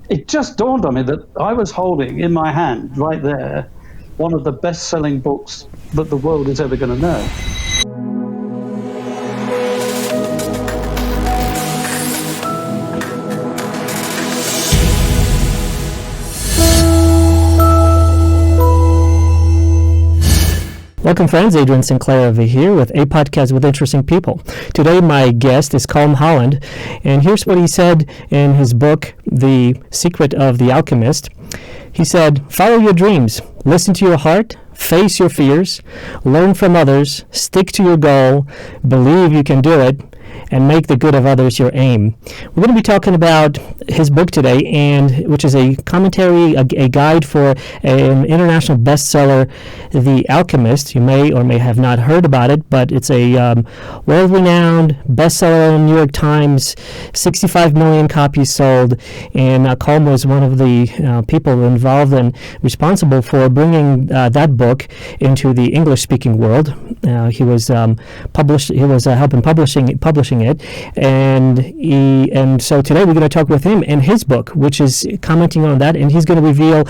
it just dawned on me that I was holding in my hand right there one of the best-selling books that the world is ever going to know. Welcome, friends. Adrian Sinclair over here with Apodcast with Interesting People. Today, my guest is Colm Holland, and here's what he said in his book, The Secret of the Alchemist. He said, "Follow your dreams, listen to your heart, face your fears, learn from others, stick to your goal, believe you can do it, and make the good of others your aim." We're going to be talking about his book today, and which is a commentary, a guide for an international bestseller, The Alchemist. You may or may have not heard about it, but it's a world-renowned bestseller in the New York Times, 65 million copies sold, and Colm was one of the people involved and responsible for bringing that book into the English-speaking world. He was helping publishing it, and so today we're going to talk with him and his book, which is commenting on that, and he's going to reveal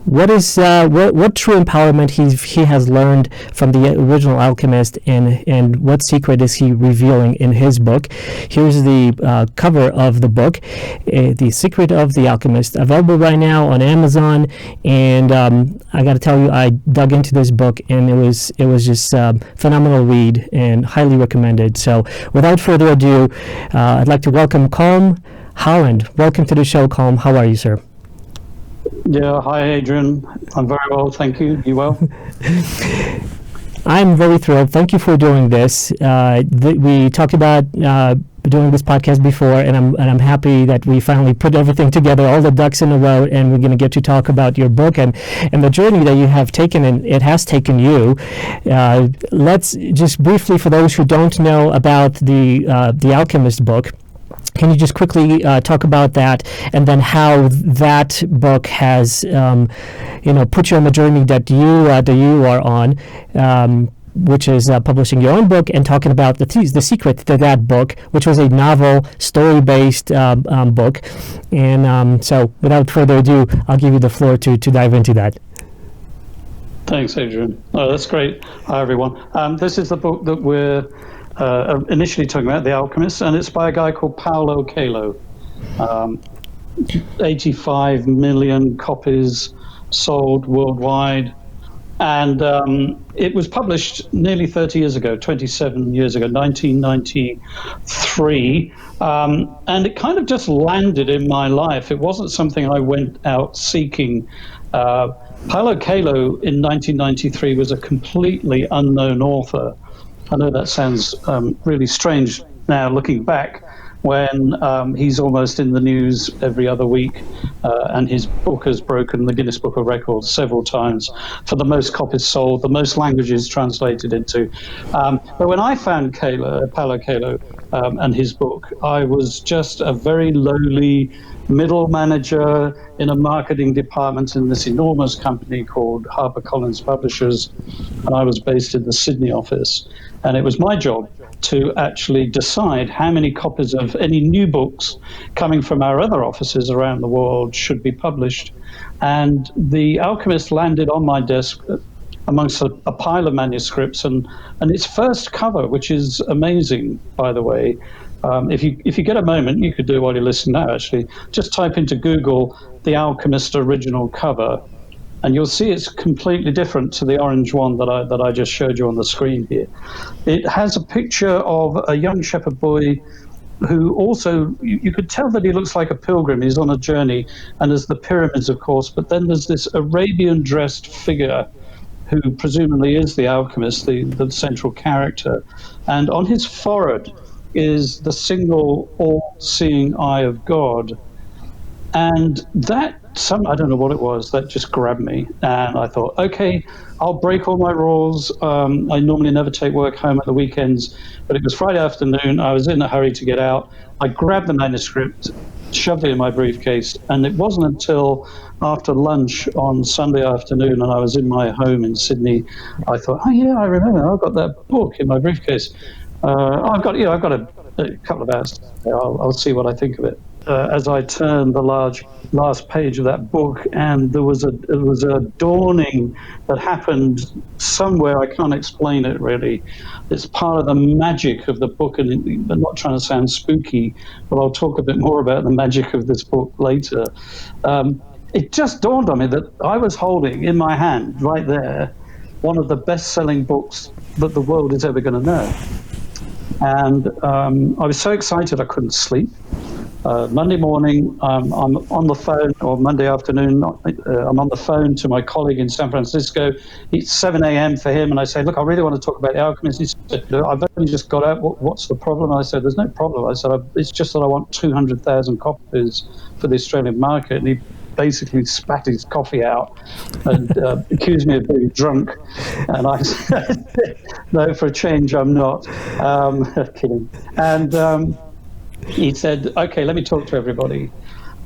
what true empowerment he has learned from the original Alchemist, and what secret is he revealing in his book. Here's the cover of the book, The Secret of the Alchemist, available right now on Amazon. And I got to tell you, I dug into this book, and it was just a phenomenal read and highly recommended. So without further ado, I'd like to welcome Colm Holland. Welcome to the show, Colm. How are you, sir? Yeah, hi Adrian. I'm very well, thank you. You well? I'm very thrilled. Thank you for doing this. We talked about doing this podcast before, and I'm happy that we finally put everything together, all the ducks in a row, and we're going to get to talk about your book and the journey that you have taken, and it has taken you. Let's just briefly, for those who don't know about the Alchemist book, can you just quickly talk about that, and then how that book has, put you on the journey that you are on, which is publishing your own book and talking about the secret to that book, which was a novel, story-based book. And so, without further ado, I'll give you the floor to dive into that. Thanks, Adrian. Oh, that's great. Hi, everyone. This is the book that we're initially talking about, The Alchemist, and it's by a guy called Paulo Coelho. 85 million copies sold worldwide, and it was published nearly 30 years ago, 27 years ago, 1993, and it kind of just landed in my life. It wasn't something I went out seeking. Paulo Coelho in 1993 was a completely unknown author. I know that sounds really strange now looking back, when he's almost in the news every other week, and his book has broken the Guinness Book of Records several times for the most copies sold, the most languages translated into. But when I found Paulo Coelho and his book, I was just a very lowly middle manager in a marketing department in this enormous company called HarperCollins Publishers, and I was based in the Sydney office. And it was my job to actually decide how many copies of any new books coming from our other offices around the world should be published. And The Alchemist landed on my desk amongst a pile of manuscripts, and its first cover, which is amazing, by the way. If you get a moment, you could do it while you're listening now, actually. Just type into Google The Alchemist original cover, and you'll see it's completely different to the orange one that I just showed you on the screen here. It has a picture of a young shepherd boy who also, you could tell that he looks like a pilgrim. He's on a journey, and there's the pyramids, of course, but then there's this Arabian-dressed figure who presumably is the alchemist, the central character. And on his forehead is the single all-seeing eye of God. And that, I don't know what it was, that just grabbed me. And I thought, okay, I'll break all my rules. I normally never take work home at the weekends, but it was Friday afternoon. I was in a hurry to get out. I grabbed the manuscript, shoved it in my briefcase, and it wasn't until after lunch on Sunday afternoon, and I was in my home in Sydney, I thought, oh yeah, I remember, I've got that book in my briefcase. I've got a couple of hours. I'll see what I think of it. as I turned the last page of that book, and there was a dawning that happened somewhere. I can't explain it really. It's part of the magic of the book, and I'm not trying to sound spooky, but I'll talk a bit more about the magic of this book later. It just dawned on me that I was holding in my hand right there one of the best-selling books that the world is ever going to know. And I was so excited I couldn't sleep. Monday morning, I'm on the phone, or Monday afternoon, I'm on the phone to my colleague in San Francisco. It's 7 a.m. for him, and I say, look, I really want to talk about the Alchemist. He said, I've only just got out. What's the problem? I said, there's no problem. I said, it's just that I want 200,000 copies for the Australian market. And he basically spat his coffee out and accused me of being drunk. And I said, no, for a change, I'm not. Kidding. And he said, okay, let me talk to everybody.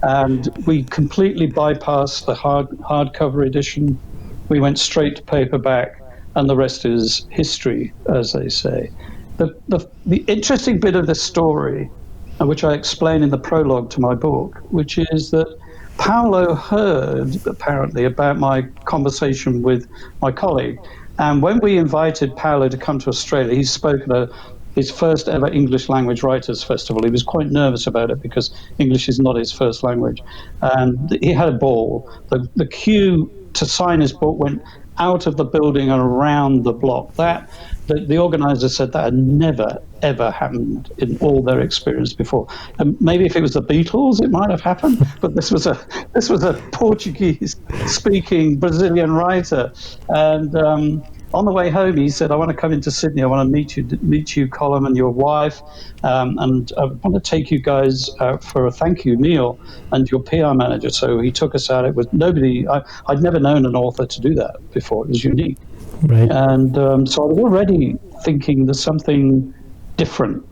And we completely bypassed the hardcover edition. We went straight to paperback, and the rest is history, as they say. The interesting bit of the story, which I explain in the prologue to my book, which is that Paulo heard, apparently, about my conversation with my colleague. And when we invited Paulo to come to Australia, he spoke at his first ever English language writers festival. He was quite nervous about it because English is not his first language. And he had a ball. The queue to sign his book went out of the building and around the block. The organizer said that had never, ever happened in all their experience before. And maybe if it was the Beatles, it might have happened, but this was a Portuguese-speaking Brazilian writer. And on the way home, he said, I want to come into Sydney. I want to meet you, Colm, and your wife. And I want to take you guys out for a thank you meal and your PR manager. So he took us out. It was I'd never known an author to do that before. It was unique. Right. And so I was already thinking there's something different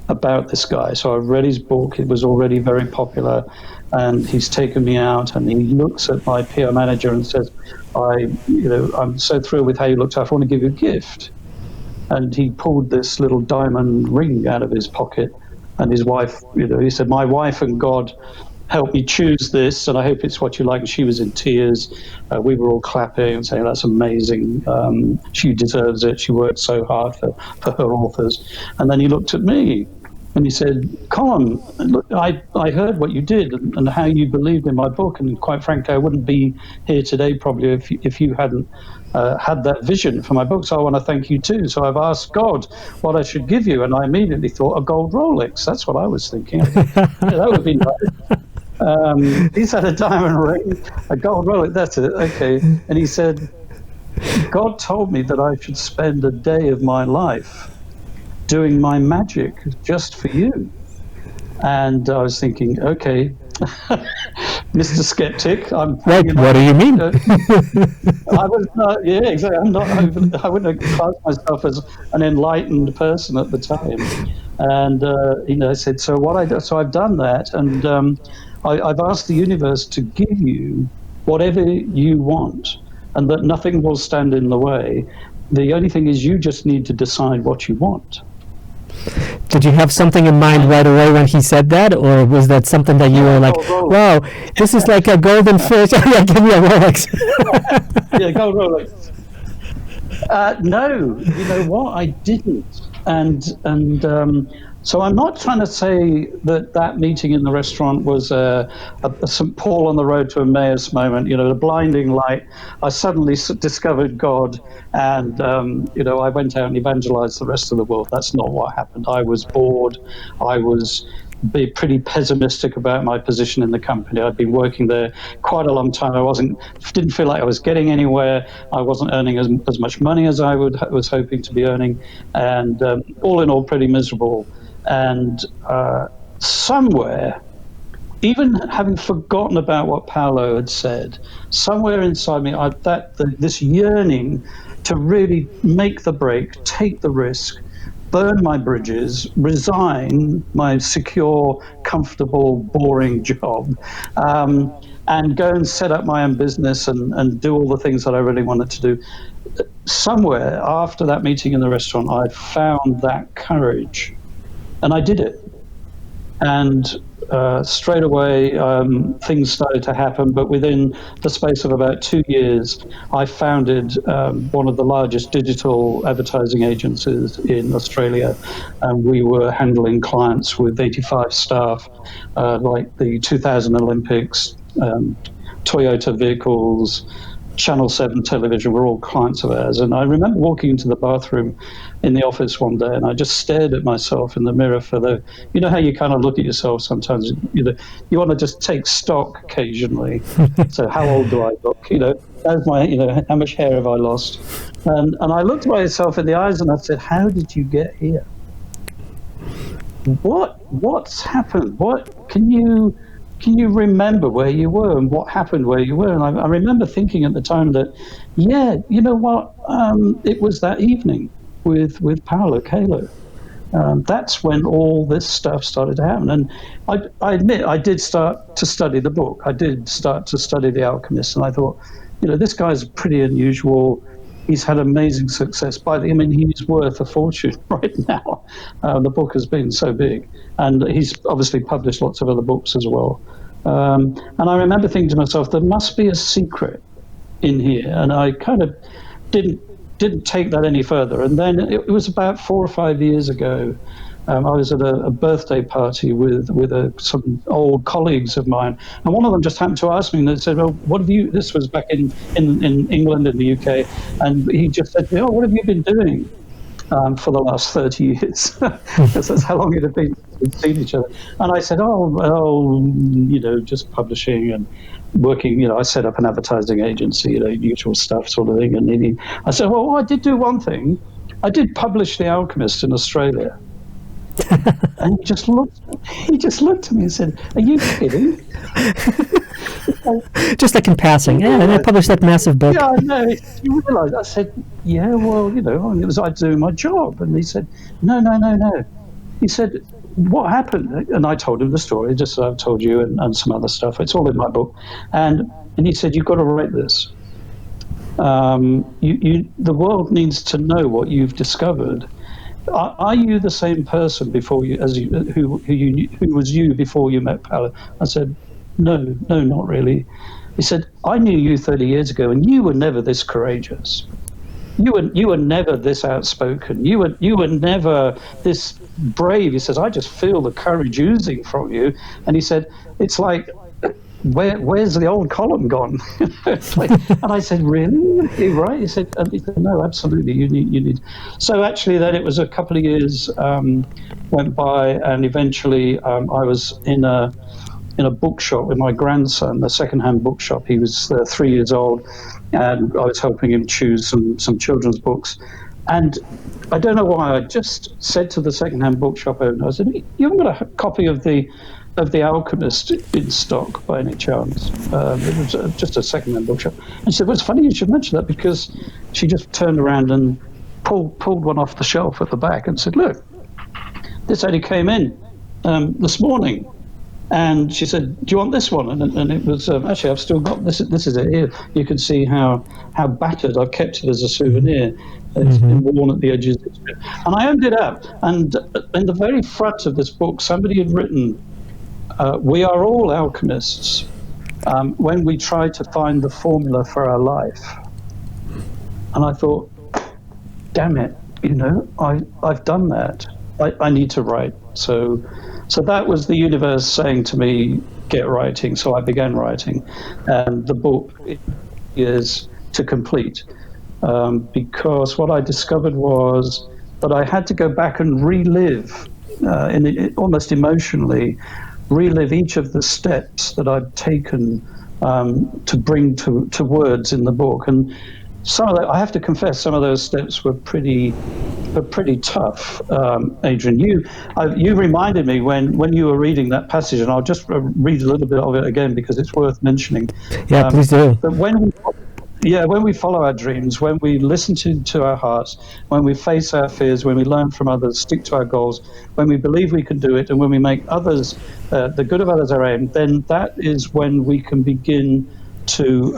about this guy. So I read his book. It was already very popular. And he's taken me out, and he looks at my PR manager and says, I'm so thrilled with how you looked. I want to give you a gift. And he pulled this little diamond ring out of his pocket, and his wife, he said, my wife and God helped me choose this, and I hope it's what you like. And she was in tears. We were all clapping and saying, that's amazing. She deserves it. She worked so hard for her authors. And then he looked at me, and he said, Colm, look, I heard what you did and how you believed in my book, and quite frankly, I wouldn't be here today probably if you hadn't had that vision for my book. So I want to thank you too. So I've asked God what I should give you, and I immediately thought a gold Rolex. That's what I was thinking. That would be nice. He said a diamond ring, a gold Rolex. That's it. Okay. And he said, God told me that I should spend a day of my life doing my magic just for you. And I was thinking, okay, Mr. Skeptic, What do you mean? I was not, yeah, exactly. I wouldn't have classed myself as an enlightened person at the time. And I said, so I've done that, and I've asked the universe to give you whatever you want, and that nothing will stand in the way. The only thing is, you just need to decide what you want. Did you have something in mind right away when he said that, or was that something that you were like, wow, this is like a golden fish? Yeah, give me a Rolex. Yeah, gold Rolex. No, you know what? I didn't. And so I'm not trying to say that meeting in the restaurant was a St. Paul on the road to Emmaus moment, a blinding light. I suddenly discovered God, and, I went out and evangelized the rest of the world. That's not what happened. I was bored. I was pretty pessimistic about my position in the company. I'd been working there quite a long time. Didn't feel like I was getting anywhere. I wasn't earning as much money as I was hoping to be earning, and all in all, pretty miserable. And somewhere, even having forgotten about what Paulo had said, somewhere inside me, this yearning to really make the break, take the risk, burn my bridges, resign my secure, comfortable, boring job, and go and set up my own business and do all the things that I really wanted to do. Somewhere after that meeting in the restaurant, I found that courage, and I did it. And straight away, things started to happen, but within the space of about 2 years, I founded one of the largest digital advertising agencies in Australia, and we were handling clients with 85 staff, like the 2000 Olympics, Toyota vehicles, Channel 7 television were all clients of ours. And I remember walking into the bathroom in the office one day, and I just stared at myself in the mirror for you know how you kind of look at yourself sometimes, you want to just take stock occasionally. So how old do I look? How's how much hair have I lost? And I looked at myself in the eyes and I said, how did you get here? What's happened? Can you remember where you were and what happened where you were? And I remember thinking at the time that, yeah, you know what? It was that evening with Paulo Coelho. That's when all this stuff started to happen. And I admit, I did start to study the book. I did start to study The Alchemist. And I thought, this guy's pretty unusual. He's had amazing success. He's worth a fortune right now. The book has been so big. And he's obviously published lots of other books as well. And I remember thinking to myself, there must be a secret in here. And I kind of didn't take that any further. And then it was about 4 or 5 years ago. I was at a birthday party with some old colleagues of mine, and one of them just happened to ask me, and they said, "Well, what have you?" This was back in England, in the UK, and he just said, "Oh, what have you been doing for the last 30 years?" Because that's how long it had been since we'd seen each other. And I said, just publishing and working. I set up an advertising agency, usual stuff sort of thing. And I said, "Well, I did do one thing. I did publish The Alchemist in Australia." And he just looked at me and said, "Are you kidding?" Just like in passing. Yeah, and I published that massive book. Yeah, I know. You realise? I said, "Yeah, well, it was I doing my job." And he said, No. He said, "What happened?" And I told him the story, just as I've told you, and some other stuff. It's all in my book. And he said, "You've got to write this. The world needs to know what you've discovered. Are you the same person before you, who was you before you met Paulo?" I said, No, not really." He said, "I knew you 30 years ago, and you were never this courageous. You were never this outspoken. You were never this brave." He says, "I just feel the courage oozing from you." And he said, "It's like, where's the old Colm gone?" And I said, "Really? You're right?" He said, "No, absolutely. You need." So actually, then it was a couple of years went by, and eventually I was in a bookshop with my grandson, a second-hand bookshop. He was 3 years old, and I was helping him choose some children's books. And I don't know why, I just said to the second-hand bookshop owner, I said, "You haven't got a copy of the Alchemist in stock by any chance?" It was just a second-hand bookshop. And she said, "Well, it's funny you should mention that," because she just turned around and pulled one off the shelf at the back and said, "Look, this only came in this morning." And she said, "Do you want this one?" And it was actually, I've still got this. This is it here. You can see how battered. I've kept it as a souvenir. It's been worn at the edges. And I opened it up, and in the very front of this book, somebody had written, "We are all alchemists when we try to find the formula for our life." And I thought, damn it, I've done that. I need to write. So that was the universe saying to me, get writing. So I began writing. And the book is to complete. Because what I discovered was that I had to go back and relive, almost emotionally, relive each of the steps that I'd taken to bring to words in the book. And I have to confess, some of those steps were pretty tough. Adrian, you reminded me when you were reading that passage, and I'll just read a little bit of it again because it's worth mentioning. Yeah, please do. That when we follow our dreams, when we listen to our hearts, when we face our fears, when we learn from others, stick to our goals, when we believe we can do it, and when we make others, the good of others our aim, then that is when we can begin to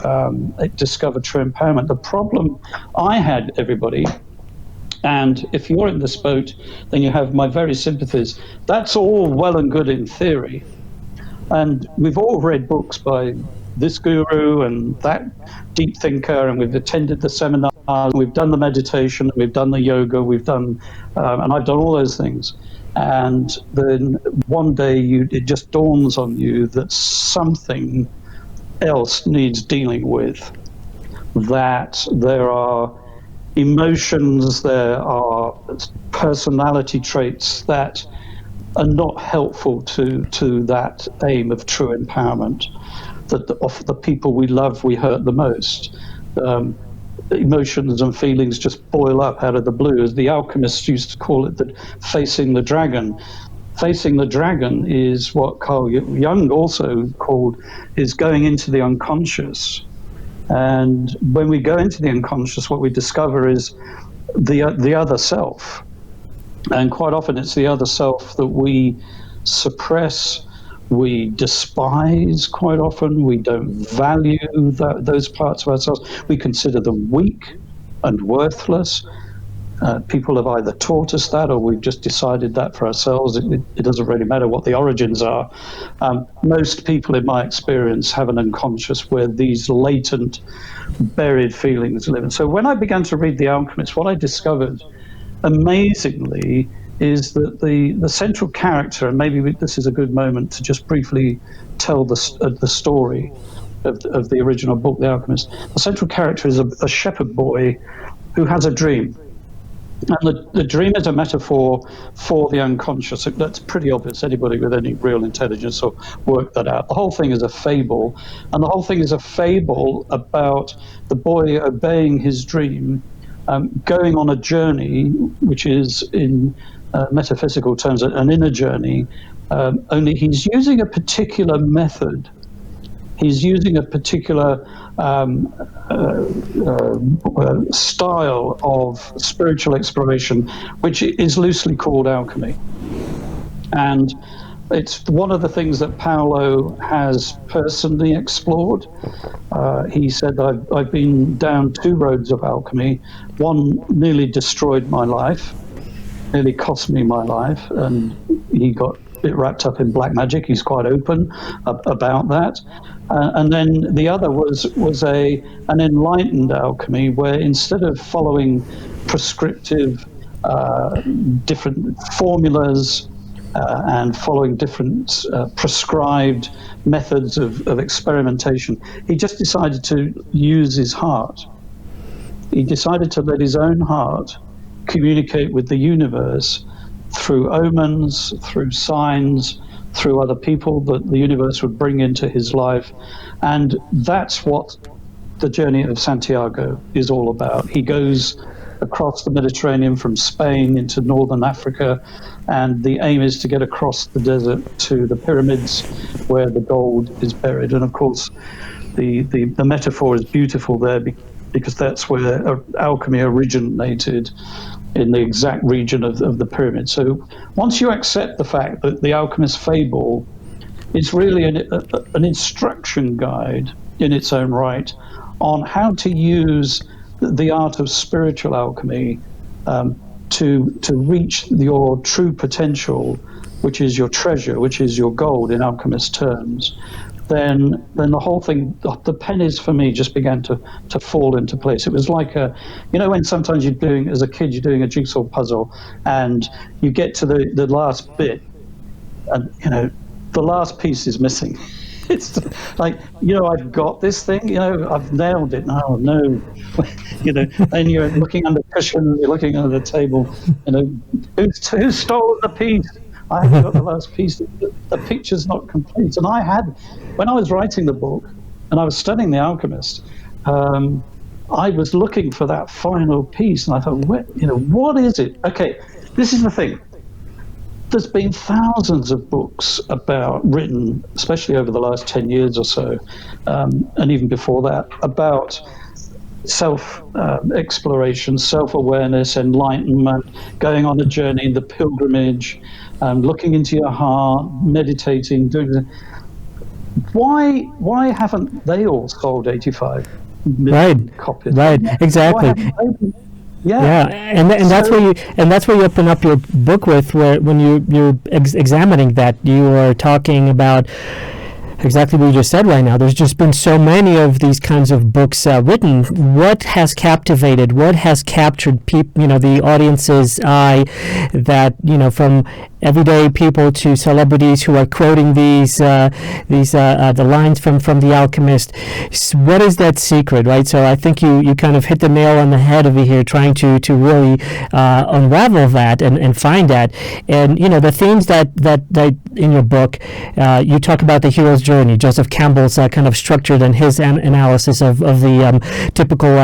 discover true empowerment. The problem I had, everybody, and if you're in this boat, then you have my very sympathies. That's all well and good in theory, And we've all read books by this guru and that deep thinker, and we've attended the seminars, we've done the meditation, we've done the yoga, we've done, and I've done all those things. And then one day it just dawns on you that something else needs dealing with, that there are emotions, there are personality traits that are not helpful to that aim of true empowerment, that of the people we love we hurt the most. Emotions and feelings just boil up out of the blue, as the alchemists used to call it, that facing the dragon. Facing the dragon is what Carl Jung also called, is going into the unconscious. And when we go into the unconscious, what we discover is the other self. And quite often it's the other self that we suppress, we despise quite often, we don't value those parts of ourselves. We consider them weak and worthless. People have either taught us that, or we've just decided that for ourselves. It doesn't really matter what the origins are. Most people, in my experience, have an unconscious where these latent, buried feelings live. And so when I began to read The Alchemist, what I discovered, amazingly, is that the central character, and maybe this is a good moment to just briefly tell the story of the original book, The Alchemist. The central character is a shepherd boy who has a dream. And the dream is a metaphor for the unconscious. That's pretty obvious. Anybody with any real intelligence will work that out. The whole thing is a fable. And the whole thing is a fable about the boy obeying his dream, going on a journey, which is in metaphysical terms an inner journey, only he's using a particular method. He's using a particular style of spiritual exploration, which is loosely called alchemy. And it's one of the things that Paulo has personally explored. He said, I've been down two roads of alchemy. One nearly destroyed my life, nearly cost me my life, and he got a bit wrapped up in black magic. He's quite open about that. And then the other was an enlightened alchemy, where instead of following prescriptive different formulas and following different prescribed methods of experimentation, he just decided to use his heart. He decided to let his own heart communicate with the universe through omens, through signs, through other people that the universe would bring into his life. And that's what the journey of Santiago is all about. He goes across the Mediterranean from Spain into northern Africa, and the aim is to get across the desert to the pyramids where the gold is buried. And of course, the metaphor is beautiful there because that's where alchemy originated, in the exact region of the pyramid. So once you accept the fact that the Alchemist fable is really an instruction guide in its own right on how to use the art of spiritual alchemy to reach your true potential, which is your treasure, which is your gold in alchemist terms, then the whole thing, the pennies for me just began to fall into place. It was like when sometimes as a kid, you're doing a jigsaw puzzle and you get to the last bit and, the last piece is missing. It's like, I've got this thing, I've nailed it. Oh, no. And you're looking under the cushion, you're looking under the table, who stole the piece? I haven't got the last piece. The picture's not complete. And when I was writing the book and I was studying The Alchemist, I was looking for that final piece. And I thought, what is it? Okay, this is the thing. There's been thousands of books written, especially over the last 10 years or so, and even before that, about self-exploration, self-awareness, enlightenment, going on a journey, the pilgrimage, looking into your heart, meditating, doing. Why haven't they all sold 85 million copies? Right, exactly. Yeah, and that's where you open up your book with, where when you're examining that, you are talking about exactly what you just said right now. There's just been so many of these kinds of books written. What has captivated? What has captured the audience's eye? That from everyday people to celebrities who are quoting the lines from The Alchemist. What is that secret, right? So I think you kind of hit the nail on the head over here, trying to really unravel that and find that. And the themes that in your book, you talk about the hero's journey. Joseph Campbell's kind of structured and his analysis of the typical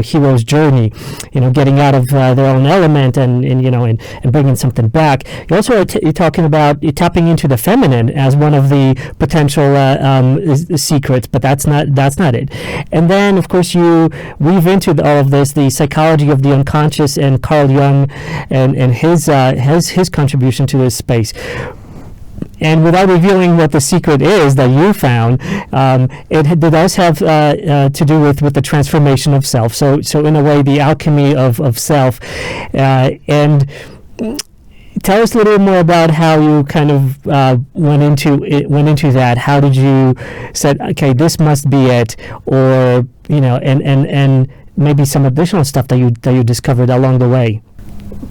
hero's journey. Getting out of their own element and bringing something back. You also are talking about tapping into the feminine as one of the potential secrets, but that's not it. And then, of course, you weave into all of this the psychology of the unconscious and Carl Jung and his contribution to this space. And without revealing what the secret is that you found, it does have to do with the transformation of self. So in a way, the alchemy of self. And tell us a little more about how you kind of went into that. How did you said, okay, this must be it, or and maybe some additional stuff that you discovered along the way.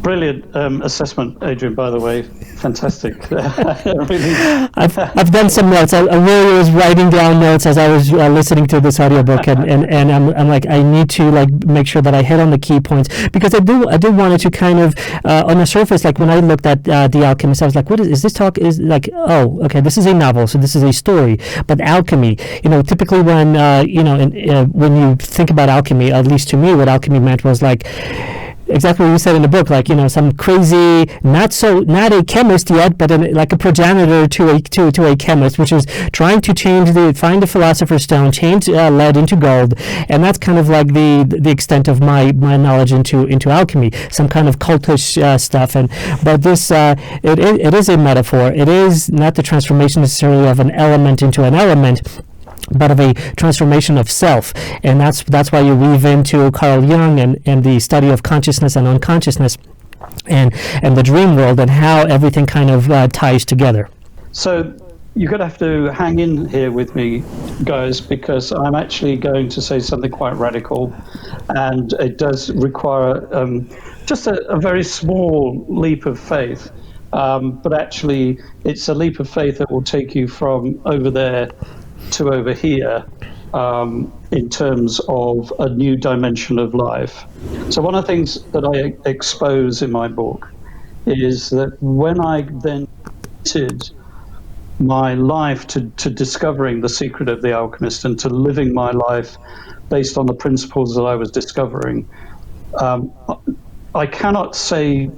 Brilliant assessment, Adrian, by the way. Fantastic. Really. I've done some notes. I really was writing down notes as I was listening to this audiobook, and I'm like, I need to make sure that I hit on the key points, because I do want it to kind of on the surface, like when I looked at The Alchemist, I was like, what is this talk? Is like, oh, okay, this is a novel, so this is a story. But alchemy, typically when when you think about alchemy, at least to me, what alchemy meant was like exactly what you said in the book, like some crazy, not a chemist yet, but like a progenitor to a chemist, which is trying to find the philosopher's stone, change lead into gold, and that's kind of like the extent of my knowledge into alchemy, some kind of cultish stuff. But this it is a metaphor. It is not the transformation necessarily of an element into an element, but of a transformation of self. And that's why you weave into Carl Jung and the study of consciousness and unconsciousness and the dream world, and how everything kind of ties together. So you're going to have to hang in here with me, guys, because I'm actually going to say something quite radical, and it does require just a very small leap of faith. But actually, it's a leap of faith that will take you from over there to over here in terms of a new dimension of life. So one of the things that I expose in my book is that when I then committed my life to discovering the secret of the alchemist and to living my life based on the principles that I was discovering, I cannot say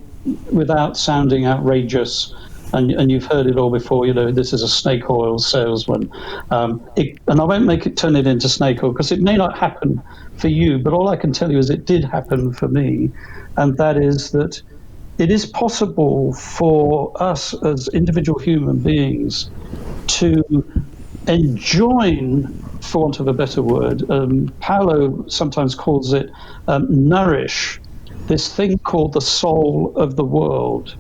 without sounding outrageous, and you've heard it all before, this is a snake oil salesman. And I won't turn it into snake oil, because it may not happen for you, but all I can tell you is it did happen for me. And that is that it is possible for us as individual human beings to enjoin, for want of a better word, Paulo sometimes calls it nourish, this thing called the soul of the world,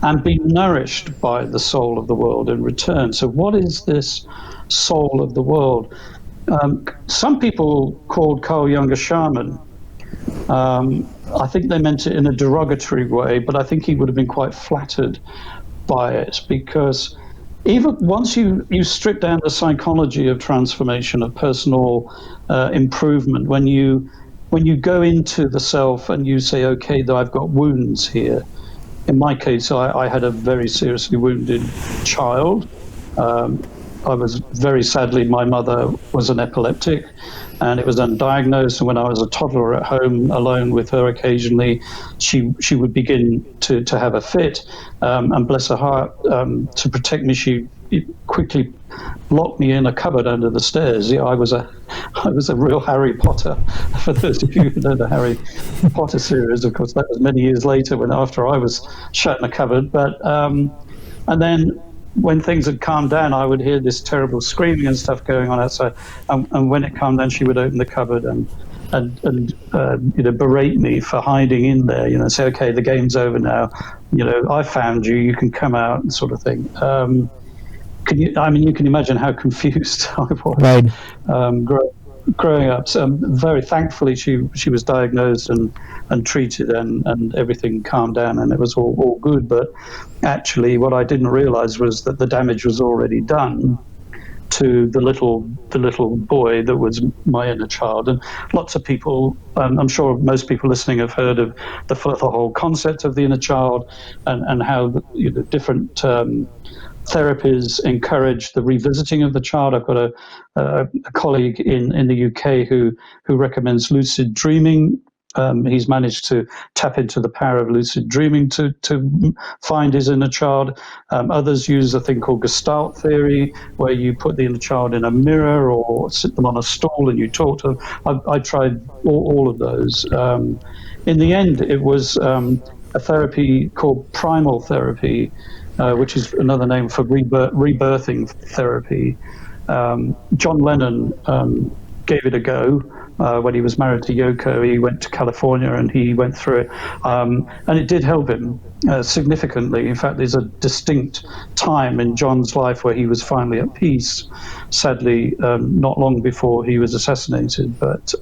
and be nourished by the soul of the world in return. So what is this soul of the world? Some people called Carl Jung a shaman. I think they meant it in a derogatory way, but I think he would have been quite flattered by it, because even once you strip down the psychology of transformation, of personal improvement, when you go into the self and you say, okay, though I've got wounds here. In my case, I had a very seriously wounded child. I was very sadly, my mother was an epileptic, and it was undiagnosed. And when I was a toddler at home alone with her occasionally, she would begin to have a fit. And bless her heart, to protect me, she quickly locked me in a cupboard under the stairs. Yeah, I was a real Harry Potter. For those of you who know the Harry Potter series, of course, that was many years later, after I was shut in a cupboard. But and then when things had calmed down, I would hear this terrible screaming and stuff going on outside. And when it calmed down, she would open the cupboard and berate me for hiding in there. Say, okay, the game's over now. I found you. You can come out, and sort of thing. You can imagine how confused I was. Right. Growing up. So, very thankfully, she was diagnosed and treated, and everything calmed down, and it was all good. But actually, what I didn't realize was that the damage was already done to the little boy that was my inner child. And lots of people, I'm sure most people listening have heard of the whole concept of the inner child, and how different therapies encourage the revisiting of the child. I've got a colleague in the UK who recommends lucid dreaming. He's managed to tap into the power of lucid dreaming to find his inner child. Others use a thing called Gestalt theory, where you put the inner child in a mirror or sit them on a stool and you talk to them. I tried all of those. In the end, it was a therapy called primal therapy, which is another name for rebirthing therapy. John Lennon gave it a go when he was married to Yoko. He went to California and he went through it, and it did help him significantly. In fact, there's a distinct time in John's life where he was finally at peace, sadly not long before he was assassinated. But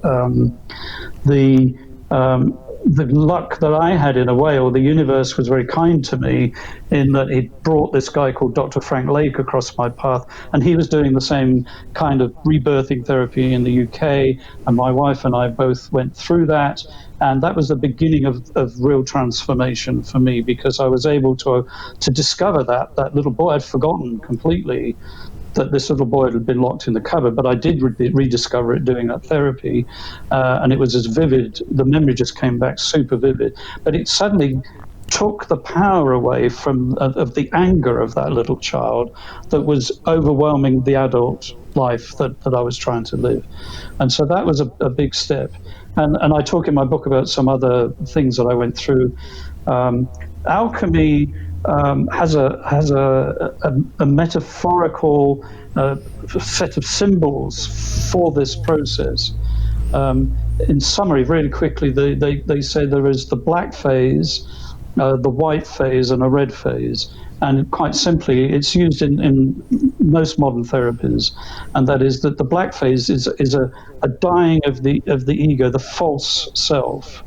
the luck that I had, in a way, or the universe was very kind to me in that it brought this guy called Dr. Frank Lake across my path, and he was doing the same kind of rebirthing therapy in the UK, and my wife and I both went through that, and that was the beginning of real transformation for me, because I was able to discover that little boy. I'd forgotten completely that this little boy had been locked in the cupboard, but I did rediscover it doing that therapy, and it was as vivid. The memory just came back super vivid, but it suddenly took the power away of the anger of that little child that was overwhelming the adult life that I was trying to live. And so that was a big step. And I talk in my book about some other things that I went through. Alchemy has a metaphorical set of symbols for this process. In summary, really quickly, they say there is the black phase, the white phase, and a red phase. And quite simply, it's used in most modern therapies, and that is that the black phase is a dying of the ego, the false self,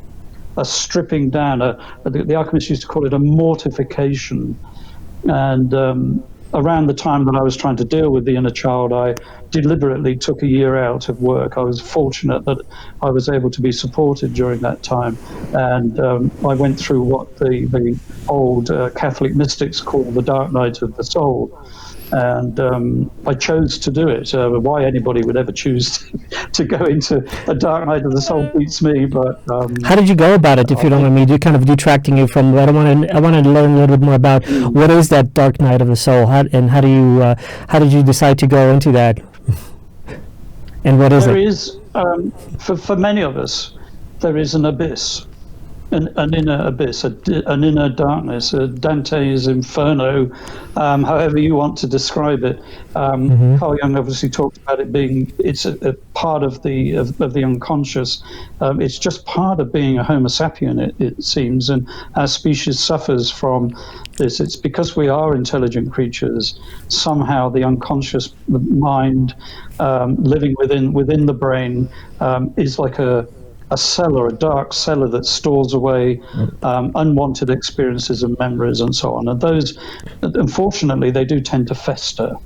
a stripping down. The Alchemists used to call it a mortification. And around the time that I was trying to deal with the inner child, I deliberately took a year out of work. I was fortunate that I was able to be supported during that time. And I went through what the old Catholic mystics call the dark night of the soul. And I chose to do it. Why anybody would ever choose to go into a dark night of the soul beats me. But how did you go about it? If you don't mind me, kind of detracting you from what I want to learn a little bit more about. What is that dark night of the soul, how did you decide to go into that? And what is it? There is, for many of us, there is an abyss. An inner abyss, an inner darkness, Dante's Inferno, however you want to describe it. Carl Jung obviously talked about it being it's a part of the unconscious. It's just part of being a Homo sapien, it seems, and our species suffers from this. It's because we are intelligent creatures. Somehow the unconscious mind, living within the brain, is like a cellar, a dark cellar that stores away unwanted experiences and memories and so on. And those, unfortunately, they do tend to fester.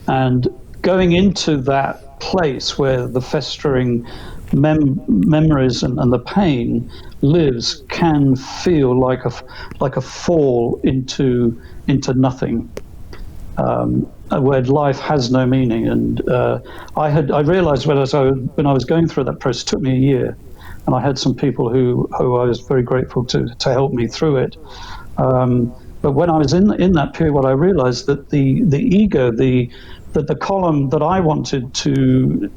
And going into that place where the festering memories and the pain lives can feel like a fall into nothing. Where life has no meaning, and I realized when I was going through that process, it took me a year, and I had some people who I was very grateful to help me through it. But when I was in that period, what I realized that the ego, the column that I wanted to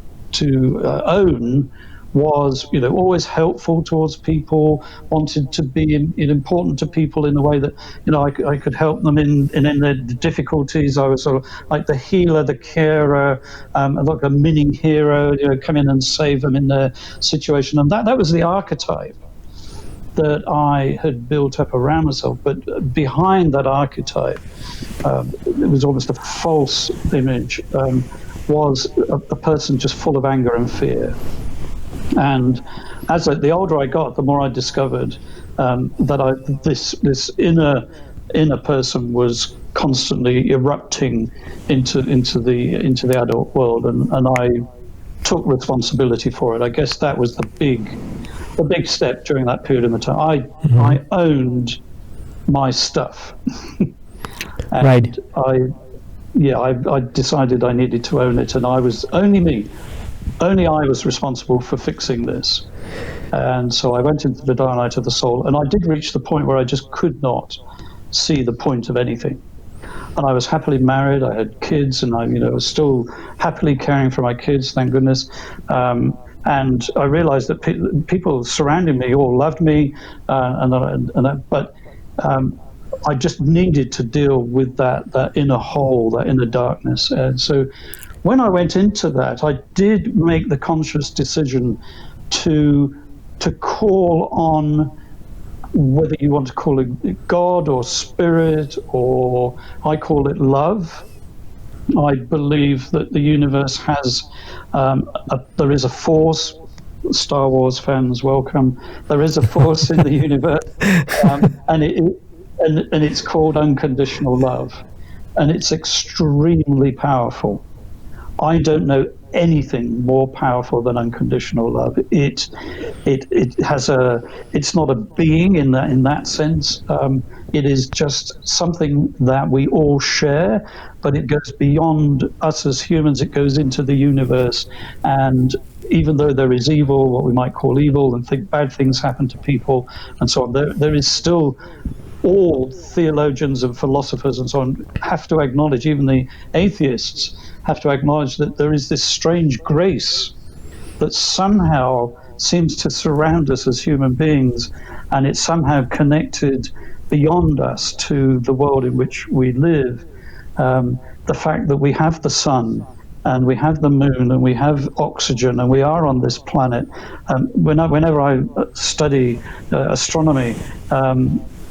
own, was, always helpful towards people, wanted to be important to people in the way that, I could help them in their difficulties. I was sort of like the healer, the carer, like a mini hero, come in and save them in their situation. And that was the archetype that I had built up around myself. But behind that archetype, it was almost a false image, was a person just full of anger and fear. And as the older I got, the more I discovered that this inner person was constantly erupting into the adult world, and I took responsibility for it. I guess that was the big step during that period of the time. I owned my stuff, and right. I decided I needed to own it, and I was only I was responsible for fixing this. And so I went into the dark night of the soul, and I did reach the point where I just could not see the point of anything. And I was happily married, I had kids, and I was still happily caring for my kids, thank goodness. And I realized that people surrounding me all loved me, but I just needed to deal with that inner hole, that inner darkness. And so when I went into that, I did make the conscious decision to call on, whether you want to call it God or spirit, or I call it love. I believe that the universe has, there is a force. Star Wars fans, welcome. There is a force in the universe, and it's called unconditional love, and it's extremely powerful. I don't know anything more powerful than unconditional love. It has it's not a being in that sense. It is just something that we all share, but it goes beyond us as humans. It goes into the universe, and even though there is evil, what we might call evil, and bad things happen to people and so on, there is still, all theologians and philosophers and so on have to acknowledge, even the atheists have to acknowledge, that there is this strange grace that somehow seems to surround us as human beings, and it's somehow connected beyond us to the world in which we live. The fact that we have the sun, and we have the moon, and we have oxygen, and we are on this planet. Whenever I study astronomy,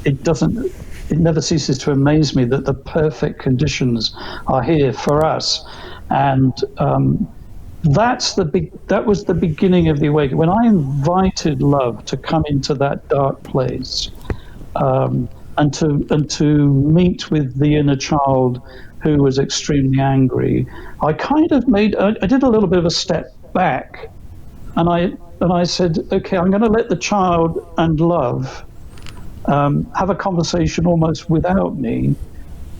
it never ceases to amaze me that the perfect conditions are here for us. And that was the beginning of the awakening. When I invited love to come into that dark place, and to meet with the inner child who was extremely angry, I kind of I did a little bit of a step back, and I said, okay, I'm going to let the child and love have a conversation almost without me,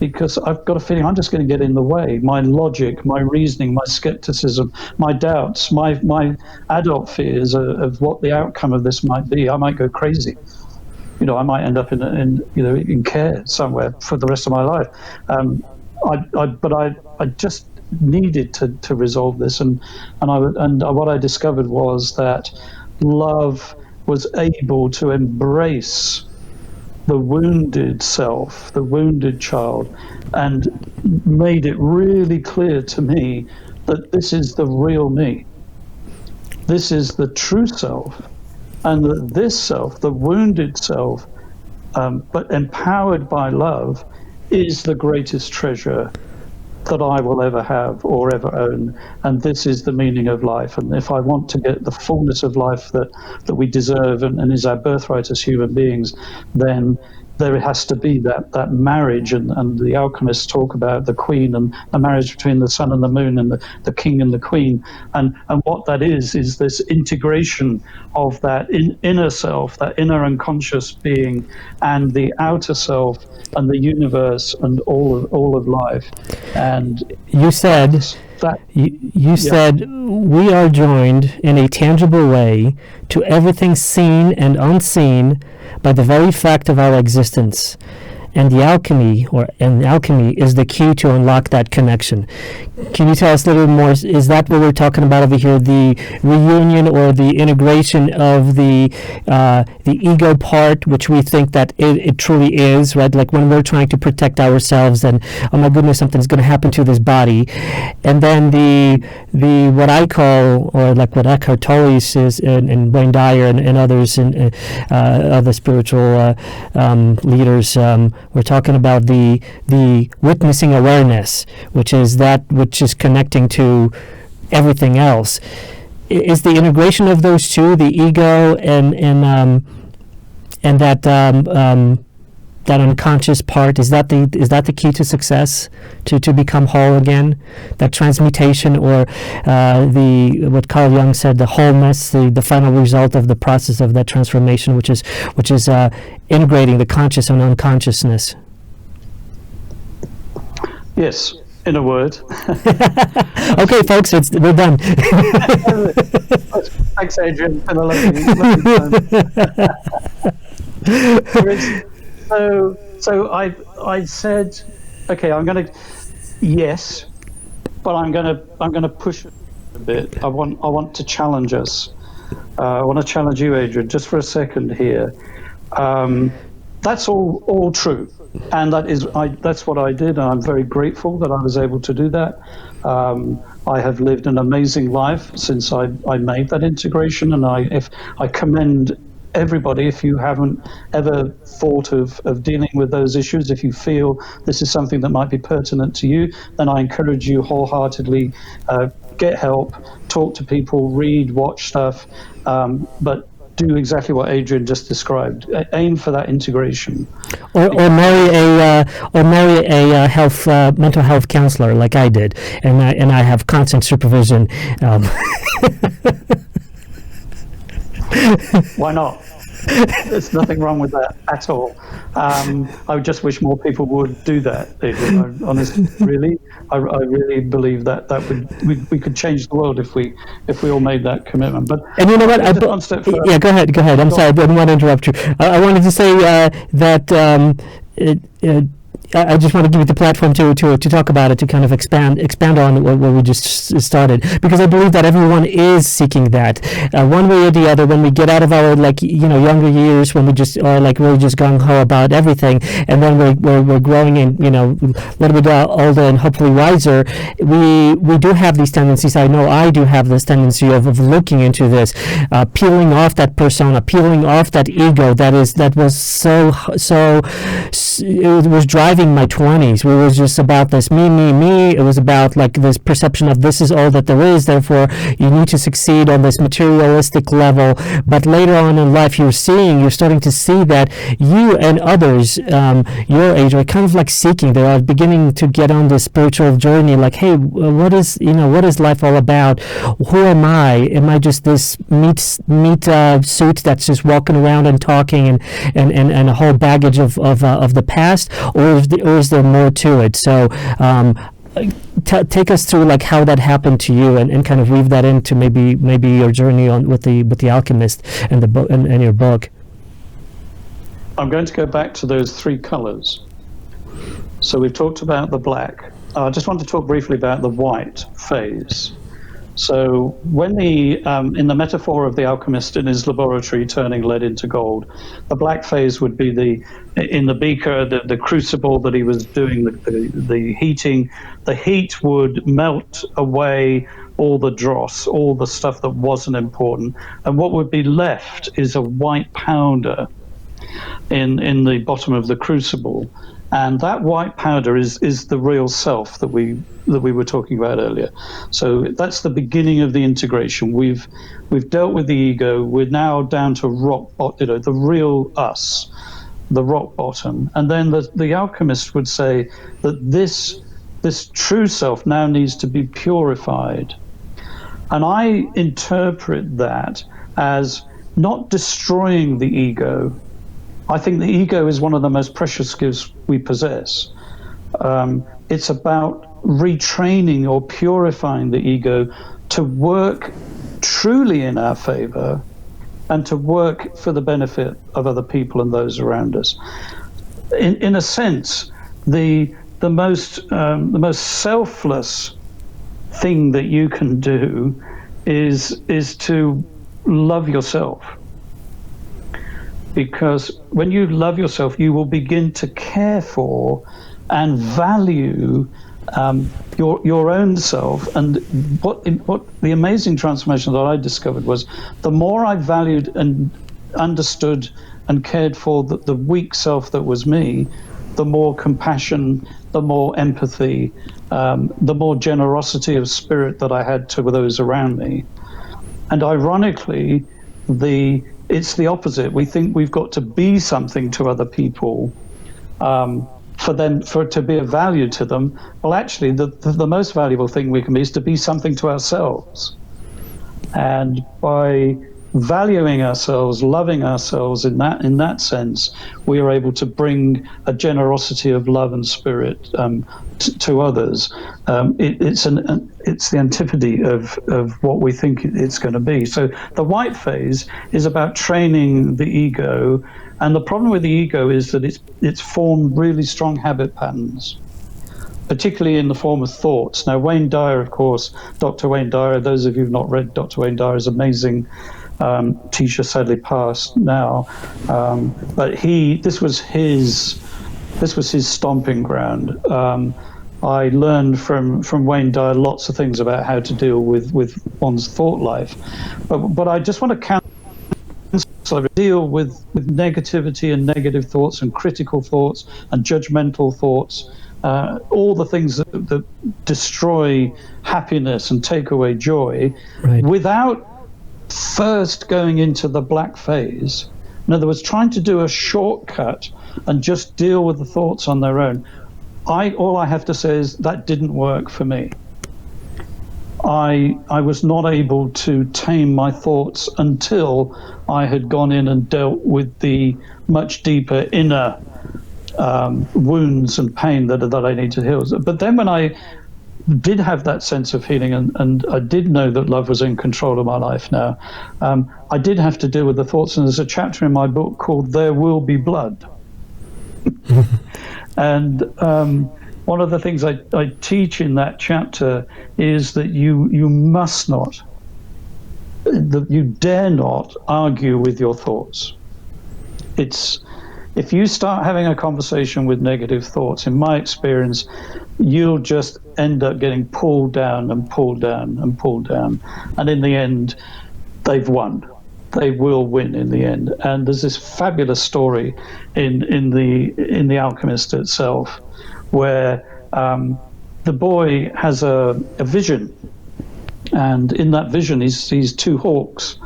because I've got a feeling I'm just going to get in the way. My logic, my reasoning, my skepticism, my doubts, my adult fears of what the outcome of this might be. I might go crazy. I might end up in care somewhere for the rest of my life. But I just needed to resolve this, and what I discovered was that love was able to embrace the wounded self, the wounded child, and made it really clear to me that this is the real me. This is the true self, and that this self, the wounded self, but empowered by love, is the greatest treasure that I will ever have or ever own. And this is the meaning of life. And if I want to get the fullness of life that we deserve and is our birthright as human beings, then there has to be that marriage, and the alchemists talk about the queen and the marriage between the sun and the moon, and the king and the queen, and what that is this integration of that inner self, that inner unconscious being, and the outer self, and the universe, and all of life. And you said you said we are joined in a tangible way to everything seen and unseen by the very fact of our existence. and the alchemy is the key to unlock that connection. Can you tell us a little bit more? Is that what we're talking about over here? The reunion or the integration of the ego part, which we think that it truly is, right? Like when we're trying to protect ourselves, and oh my goodness, something's going to happen to this body, and then the what I call, or like what Eckhart Tolle is, and Wayne Dyer and others, and other spiritual leaders, we're talking about the witnessing awareness, which is connecting to everything else. Is the integration of those two, the ego and that unconscious part, is that the key to success, to become whole again? That transmutation, or what Carl Jung said, the wholeness, the final result of the process of that transformation, which is integrating the conscious and unconsciousness. Yes, in a word. Okay, folks, we're done. Thanks, Adrian, for the lovely time. So I said, okay, I'm gonna, yes, but I'm gonna push it a bit. I want to challenge us. I want to challenge you, Adrian, just for a second here. That's all true, and that's what I did, and I'm very grateful that I was able to do that. I have lived an amazing life since I made that integration, and I commend everybody. If you haven't ever thought of dealing with those issues, if you feel this is something that might be pertinent to you, then I encourage you wholeheartedly, get help, talk to people, read, watch stuff, but do exactly what Adrian just described. Aim for that integration, or marry a health mental health counselor like I did, and I have constant supervision. Why not? There's nothing wrong with that at all. I would just wish more people would do that, Adrian. Honestly, really, I really believe that we could change the world if we all made that commitment. But and you know what? one step further. Yeah, go ahead. I'm sorry, I didn't want to interrupt you. I wanted to say that. I just want to give you the platform to talk about it, to kind of expand on what we just started, because I believe that everyone is seeking that, one way or the other. When we get out of our younger years, when we just are really just gung ho about everything, and then we're growing and a little bit older and hopefully wiser, we do have these tendencies. I know I do have this tendency of looking into this, peeling off that persona, peeling off that ego that was so it was driving my 20s. It was just about this me. It was about this perception of this is all that there is, therefore you need to succeed on this materialistic level. But later on in life, you're starting to see that you and others your age are kind of seeking. They are beginning to get on this spiritual journey, hey, what is life all about? Who am I? Am I just this meat suit that's just walking around and talking and a whole baggage of the past, or is there more to it? So take us through how that happened to you, and kind of weave that into maybe your journey with the Alchemist and the book and your book. I'm going to go back to those three colors. So we've talked about the black. I just want to talk briefly about the white phase. So when in the metaphor of the alchemist in his laboratory turning lead into gold, the black phase would be in the beaker, the crucible that he was doing the heating. The heat would melt away all the dross, all the stuff that wasn't important, and what would be left is a white powder in the bottom of the crucible. And that white powder is the real self that we were talking about earlier. So that's the beginning of the integration. We've dealt with the ego. We're now down to the real us, the rock bottom. And then the alchemist would say that this true self now needs to be purified. And I interpret that as not destroying the ego. I think the ego is one of the most precious gifts we possess. It's about retraining or purifying the ego to work truly in our favor and to work for the benefit of other people and those around us. in a sense, the most selfless thing that you can do is to love yourself. Because when you love yourself, you will begin to care for and value your own self. And what the amazing transformation that I discovered was, the more I valued and understood and cared for the weak self that was me, the more compassion, the more empathy, the more generosity of spirit that I had to those around me. And ironically, it's the opposite. We think we've got to be something to other people for it to be of value to them. Well, actually, the most valuable thing we can be is to be something to ourselves. And by valuing ourselves, loving ourselves in that sense, we are able to bring a generosity of love and spirit to others. It's the antipode of what we think it's going to be. So the white phase is about training the ego, and the problem with the ego is that it's formed really strong habit patterns, particularly in the form of thoughts. Now, Wayne Dyer, of course, Dr. Wayne Dyer, those of you who've not read Dr. Wayne Dyer's amazing teacher, sadly passed now, but this was his stomping ground. I learned from Wayne Dyer lots of things about how to deal with one's thought life, but I just want to deal with negativity and negative thoughts and critical thoughts and judgmental thoughts, all the things that destroy happiness and take away joy, right, without first going into the black phase. In other words, trying to do a shortcut and just deal with the thoughts on their own. All I have to say is that didn't work for me. I was not able to tame my thoughts until I had gone in and dealt with the much deeper inner wounds and pain that I need to heal. But then when I did have that sense of healing, and I did know that love was in control of my life now, I did have to deal with the thoughts. And there's a chapter in my book called There Will Be Blood. And one of the things I teach in that chapter is that you must not, that you dare not argue with your thoughts. If you start having a conversation with negative thoughts, in my experience, you'll just end up getting pulled down and pulled down and pulled down. And in the end, they've won. They will win in the end. And there's this fabulous story in the Alchemist itself, where the boy has a vision. And in that vision, he sees two hawks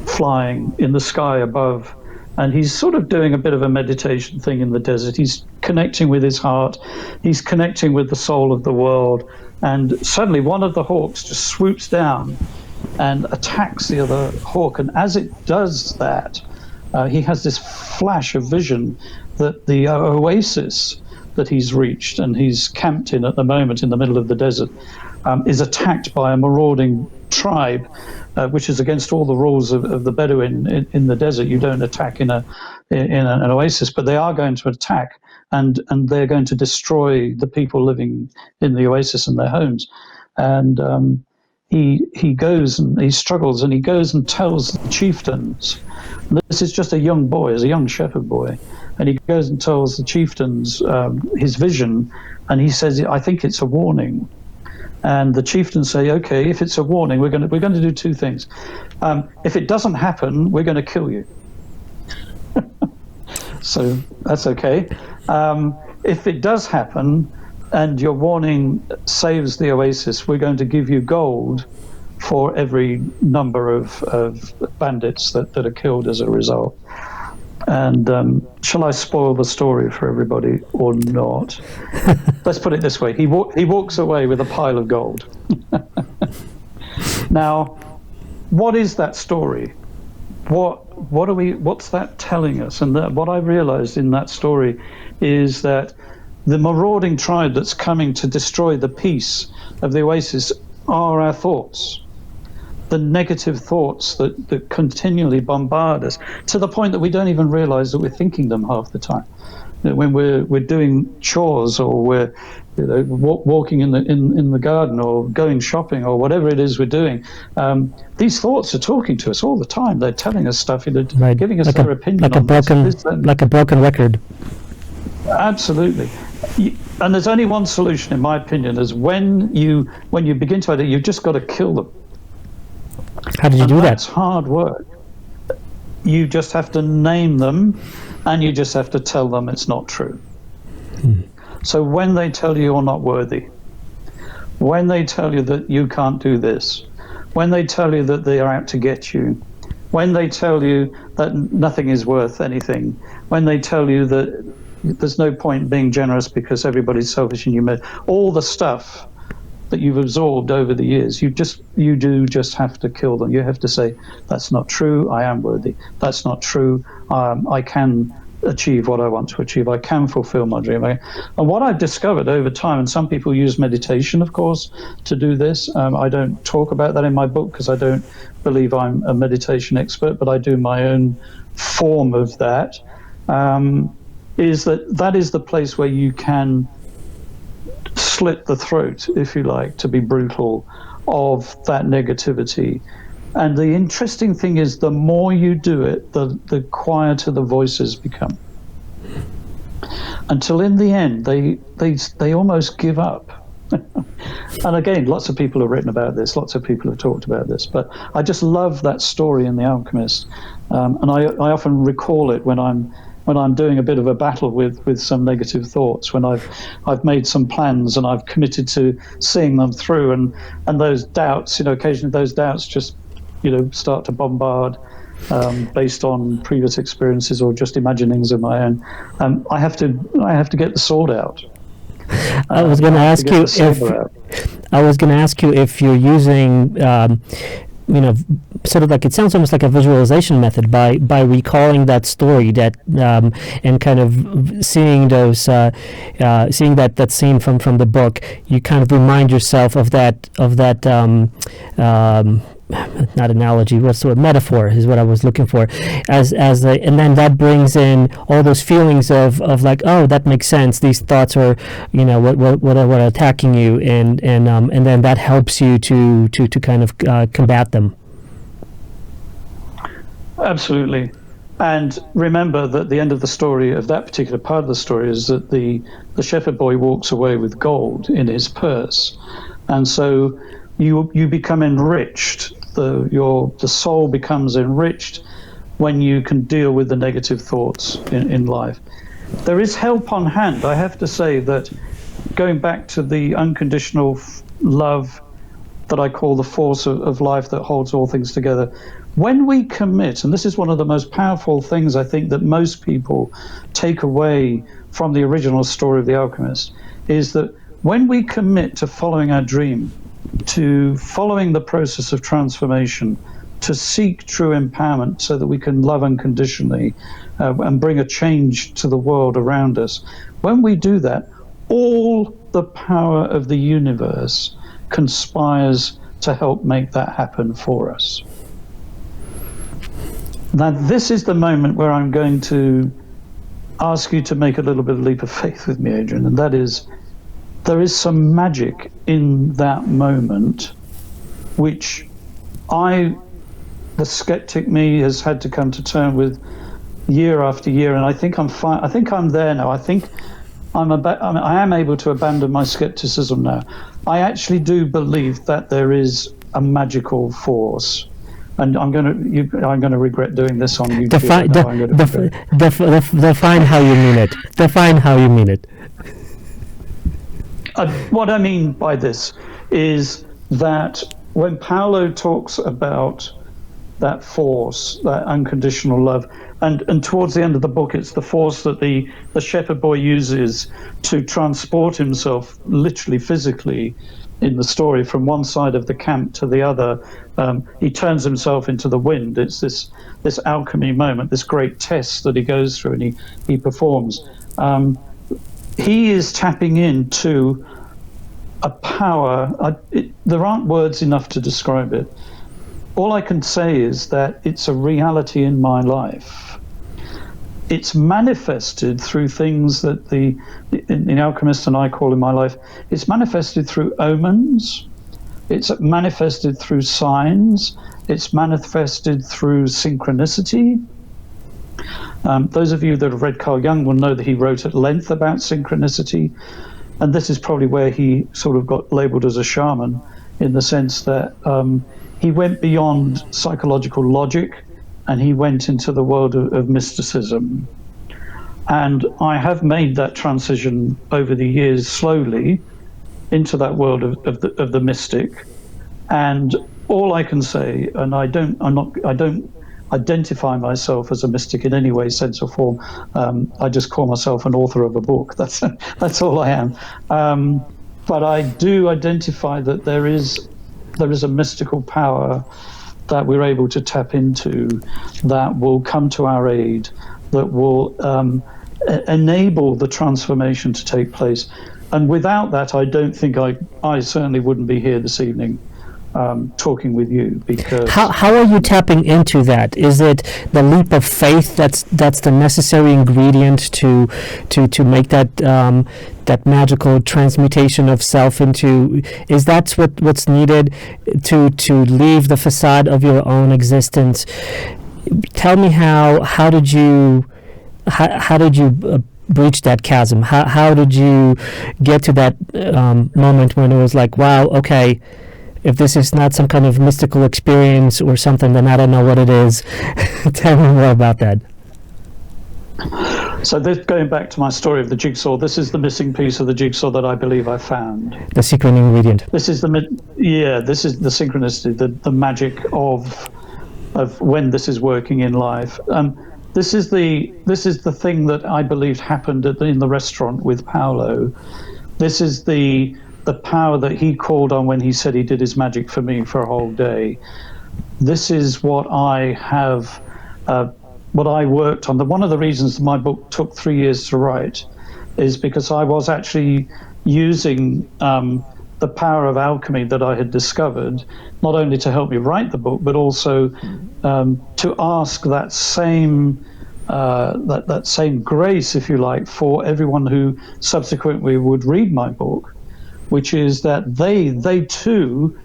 flying in the sky above. And he's sort of doing a bit of a meditation thing in the desert. He's connecting with his heart. He's connecting with the soul of the world. And suddenly one of the hawks just swoops down and attacks the other hawk. And as it does that, he has this flash of vision that the oasis that he's reached and he's camped in at the moment in the middle of the desert is attacked by a marauding tribe, which is against all the rules of the Bedouin in the desert. You don't attack in an oasis, but they are going to attack, and they're going to destroy the people living in the oasis and their homes. And he goes and he struggles, and he goes and tells the chieftains. This is just a young boy, as a young shepherd boy, and he goes and tells the chieftains his vision, and he says, "I think it's a warning." And the chieftains say, "Okay, if it's a warning, we're going to do two things. If it doesn't happen, we're going to kill you." So that's okay. If it does happen, and your warning saves the oasis, we're going to give you gold for every number of bandits that are killed as a result. And shall I spoil the story for everybody or not? Let's put it this way. He walks away with a pile of gold. Now, what is that story? What's that telling us? And what I realized in that story is that the marauding tribe that's coming to destroy the peace of the oasis are our thoughts. The negative thoughts that continually bombard us, to the point that we don't even realize that we're thinking them half the time. when we're doing chores, or we're walking in the garden, or going shopping, or whatever it is we're doing. These thoughts are talking to us all the time. They're telling us stuff, Right. giving us Like their opinion on like a broken record. Absolutely. And there's only one solution, in my opinion, is when you begin to you've just got to kill them. How did you do that? That's hard work. You just have to name them, and you just have to tell them it's not true. So when they tell you you're not worthy, when they tell you that you can't do this, when they tell you that they are out to get you, when they tell you that nothing is worth anything, when they tell you that there's no point being generous because everybody's selfish and all the stuff that you've absorbed over the years, you do just have to kill them. You have to say, that's not true, I am worthy. That's not true, I can achieve what I want to achieve. I can fulfill my dream. And what I've discovered over time, and some people use meditation, of course, to do this. I don't talk about that in my book because I don't believe I'm a meditation expert, but I do my own form of that. Is that is the place where you can slit the throat, if you like, to be brutal, of that negativity. And the interesting thing is, the more you do it, the quieter the voices become. Until in the end, they almost give up. And again, lots of people have written about this, lots of people have talked about this, but I just love that story in The Alchemist. And I often recall it when I'm doing a bit of a battle with some negative thoughts, when I've made some plans and I've committed to seeing them through, and those doubts, occasionally those doubts just start to bombard based on previous experiences or just imaginings of my own. I have to get the sword out. I was going to ask you if you're using sort of like, it sounds almost like a visualization method by recalling that story, that and kind of seeing those seeing that scene from the book. You kind of remind yourself of that not analogy, what's the word, metaphor is what I was looking for, and then that brings in all those feelings of like, oh, that makes sense, these thoughts are what are attacking you, and then that helps you to kind of combat them. Absolutely. And remember that the end of the story, of that particular part of the story, is that the shepherd boy walks away with gold in his purse. And so you become enriched. The soul becomes enriched when you can deal with the negative thoughts in life. There is help on hand. I have to say that, going back to the unconditional love that I call the force of life that holds all things together, when we commit, and this is one of the most powerful things I think that most people take away from the original story of The Alchemist, is that when we commit to following our dream, to following the process of transformation, to seek true empowerment so that we can love unconditionally and bring a change to the world around us, when we do that, all the power of the universe conspires to help make that happen for us. Now, this is the moment where I'm going to ask you to make a little bit of a leap of faith with me, Adrian, and that is, there is some magic in that moment which the skeptic me, has had to come to terms with year after year, and I think I'm fine. I think I'm there now. I think I am able to abandon my skepticism now. I actually do believe that there is a magical force. And I'm going to regret doing this on YouTube. Define how you mean it. Define how you mean it. What I mean by this is that when Paulo talks about that force, that unconditional love, and towards the end of the book, it's the force that the shepherd boy uses to transport himself, literally, physically, in the story, from one side of the camp to the other. He turns himself into the wind. It's this alchemy moment, this great test that he goes through and he performs. He is tapping into a power. There aren't words enough to describe it. All I can say is that it's a reality in my life. it's manifested through things that the Alchemist and I call in my life. It's manifested through omens. It's manifested through signs. It's manifested through synchronicity. Those of you that have read Carl Jung will know that he wrote at length about synchronicity. And this is probably where he sort of got labeled as a shaman, in the sense that he went beyond psychological logic and he went into the world of mysticism. And I have made that transition over the years slowly into that world of the mystic. And all I can say, and I don't identify myself as a mystic in any way, sense or form. I just call myself an author of a book. That's all I am. But I do identify that there is a mystical power that we're able to tap into, that will come to our aid, that will enable the transformation to take place. And without that, I don't think I certainly wouldn't be here this evening talking with you. Because how are you tapping into that? Is it the leap of faith that's the necessary ingredient to make that that magical transmutation of self into? Is that what's needed to leave the facade of your own existence? Tell me how did you breach that chasm? How did you get to that moment when it was like, wow, okay, if this is not some kind of mystical experience or something, then I don't know what it is. Tell me more about that. So going back to my story of the jigsaw, this is the missing piece of the jigsaw that I believe I found. The secret ingredient. This is the synchronicity, the magic of when this is working in life. This is the thing that I believed happened in the restaurant with Paulo. This is the power that he called on when he said he did his magic for me for a whole day. This is what I have, what I worked on. One of the reasons my book took 3 years to write is because I was actually using the power of alchemy that I had discovered, not only to help me write the book, but also to ask that same that same grace, if you like, for everyone who subsequently would read my book, which is that they too,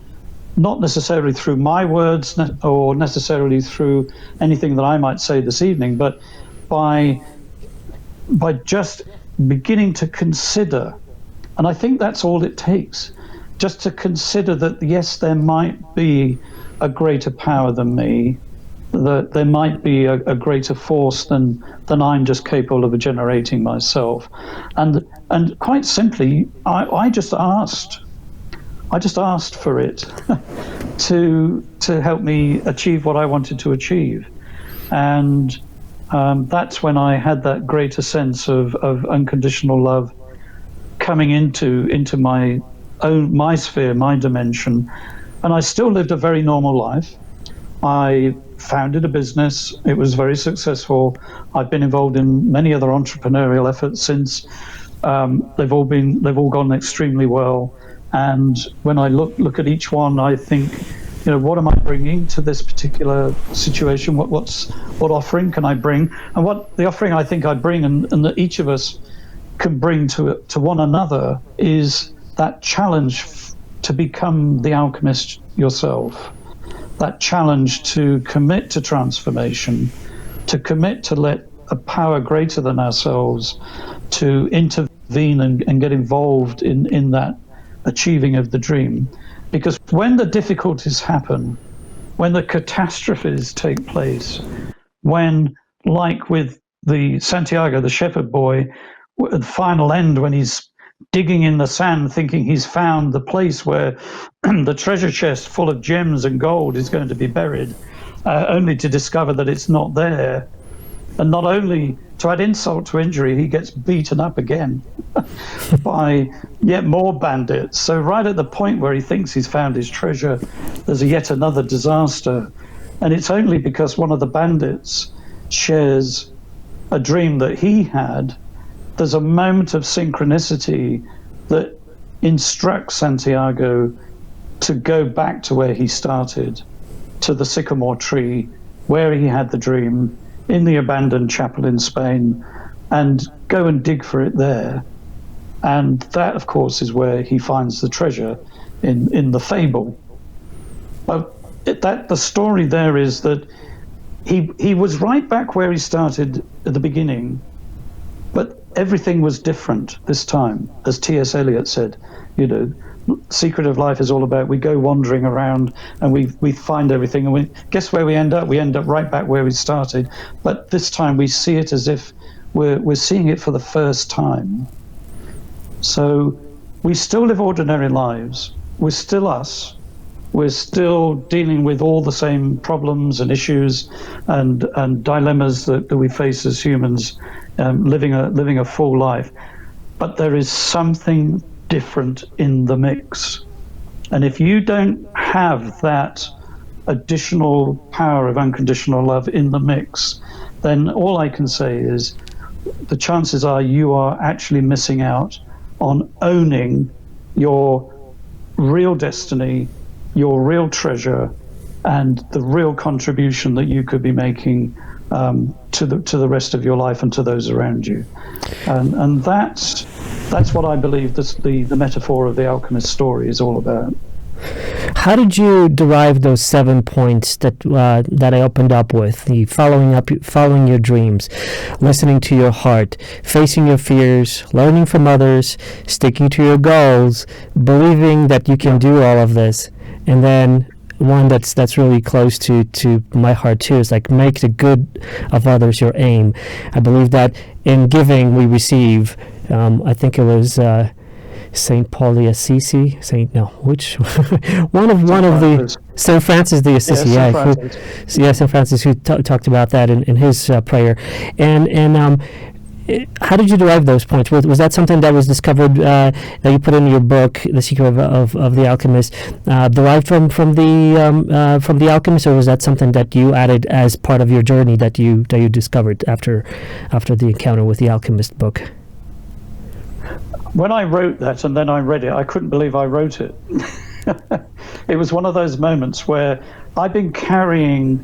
not necessarily through my words or necessarily through anything that I might say this evening, but by just beginning to consider, and I think that's all it takes, just to consider that, yes, there might be a greater power than me, that there might be a greater force than I'm just capable of generating myself. And quite simply, I just asked for it to help me achieve what I wanted to achieve. And that's when I had that greater sense of unconditional love coming into my sphere, my dimension. And I still lived a very normal life. I founded a business. It was very successful. I've been involved in many other entrepreneurial efforts since. They've all gone extremely well. And when I look at each one, I think, what am I bringing to this particular situation? What offering can I bring? And what the offering I think I bring, and that each of us can bring to one another, is that challenge to become the alchemist yourself. That challenge to commit to transformation, to commit to let a power greater than ourselves to intervene and get involved in that achieving of the dream. Because when the difficulties happen, when the catastrophes take place, when, like with the Santiago, the shepherd boy, at the final end, when he's digging in the sand thinking he's found the place where the treasure chest full of gems and gold is going to be buried, only to discover that it's not there. And not only to add insult to injury, he gets beaten up again by yet more bandits. So right at the point where he thinks he's found his treasure, there's yet another disaster. And it's only because one of the bandits shares a dream that he had. There's a moment of synchronicity that instructs Santiago to go back to where he started, to the sycamore tree, where he had the dream, in the abandoned chapel in Spain and go and dig for it there. And that, of course, is where he finds the treasure in the fable. But the story there is that he was right back where he started at the beginning, but everything was different this time. As T.S. Eliot said, Secret of Life is all about we go wandering around and we find everything, and guess where we end up? We end up right back where we started, but this time we see it as if we're seeing it for the first time. So we still live ordinary lives. We're still us. We're still dealing with all the same problems and issues and dilemmas that we face as humans, living a full life. But there is something different in the mix. And if you don't have that additional power of unconditional love in the mix, then all I can say is the chances are you are actually missing out on owning your real destiny, your real treasure, and the real contribution that you could be making to the rest of your life and to those around you. And that's what I believe the metaphor of the Alchemist story is all about. How did you derive those 7 points that I opened up with? The following your dreams, listening to your heart, facing your fears, learning from others, sticking to your goals, believing that you can do all of this, and then one that's really close to my heart too is like make the good of others your aim. I believe that in giving we receive. I think it was. Saint Pauli Assisi, Saint Francis de Assisi, Saint Francis, who talked about that in his prayer, and how did you derive those points? Was that something that was discovered that you put in your book, The Secret of the Alchemist, derived from the Alchemist, or was that something that you added as part of your journey that you discovered after the encounter with the Alchemist book? When I wrote that and then I read it, I couldn't believe I wrote it. It was one of those moments where I've been carrying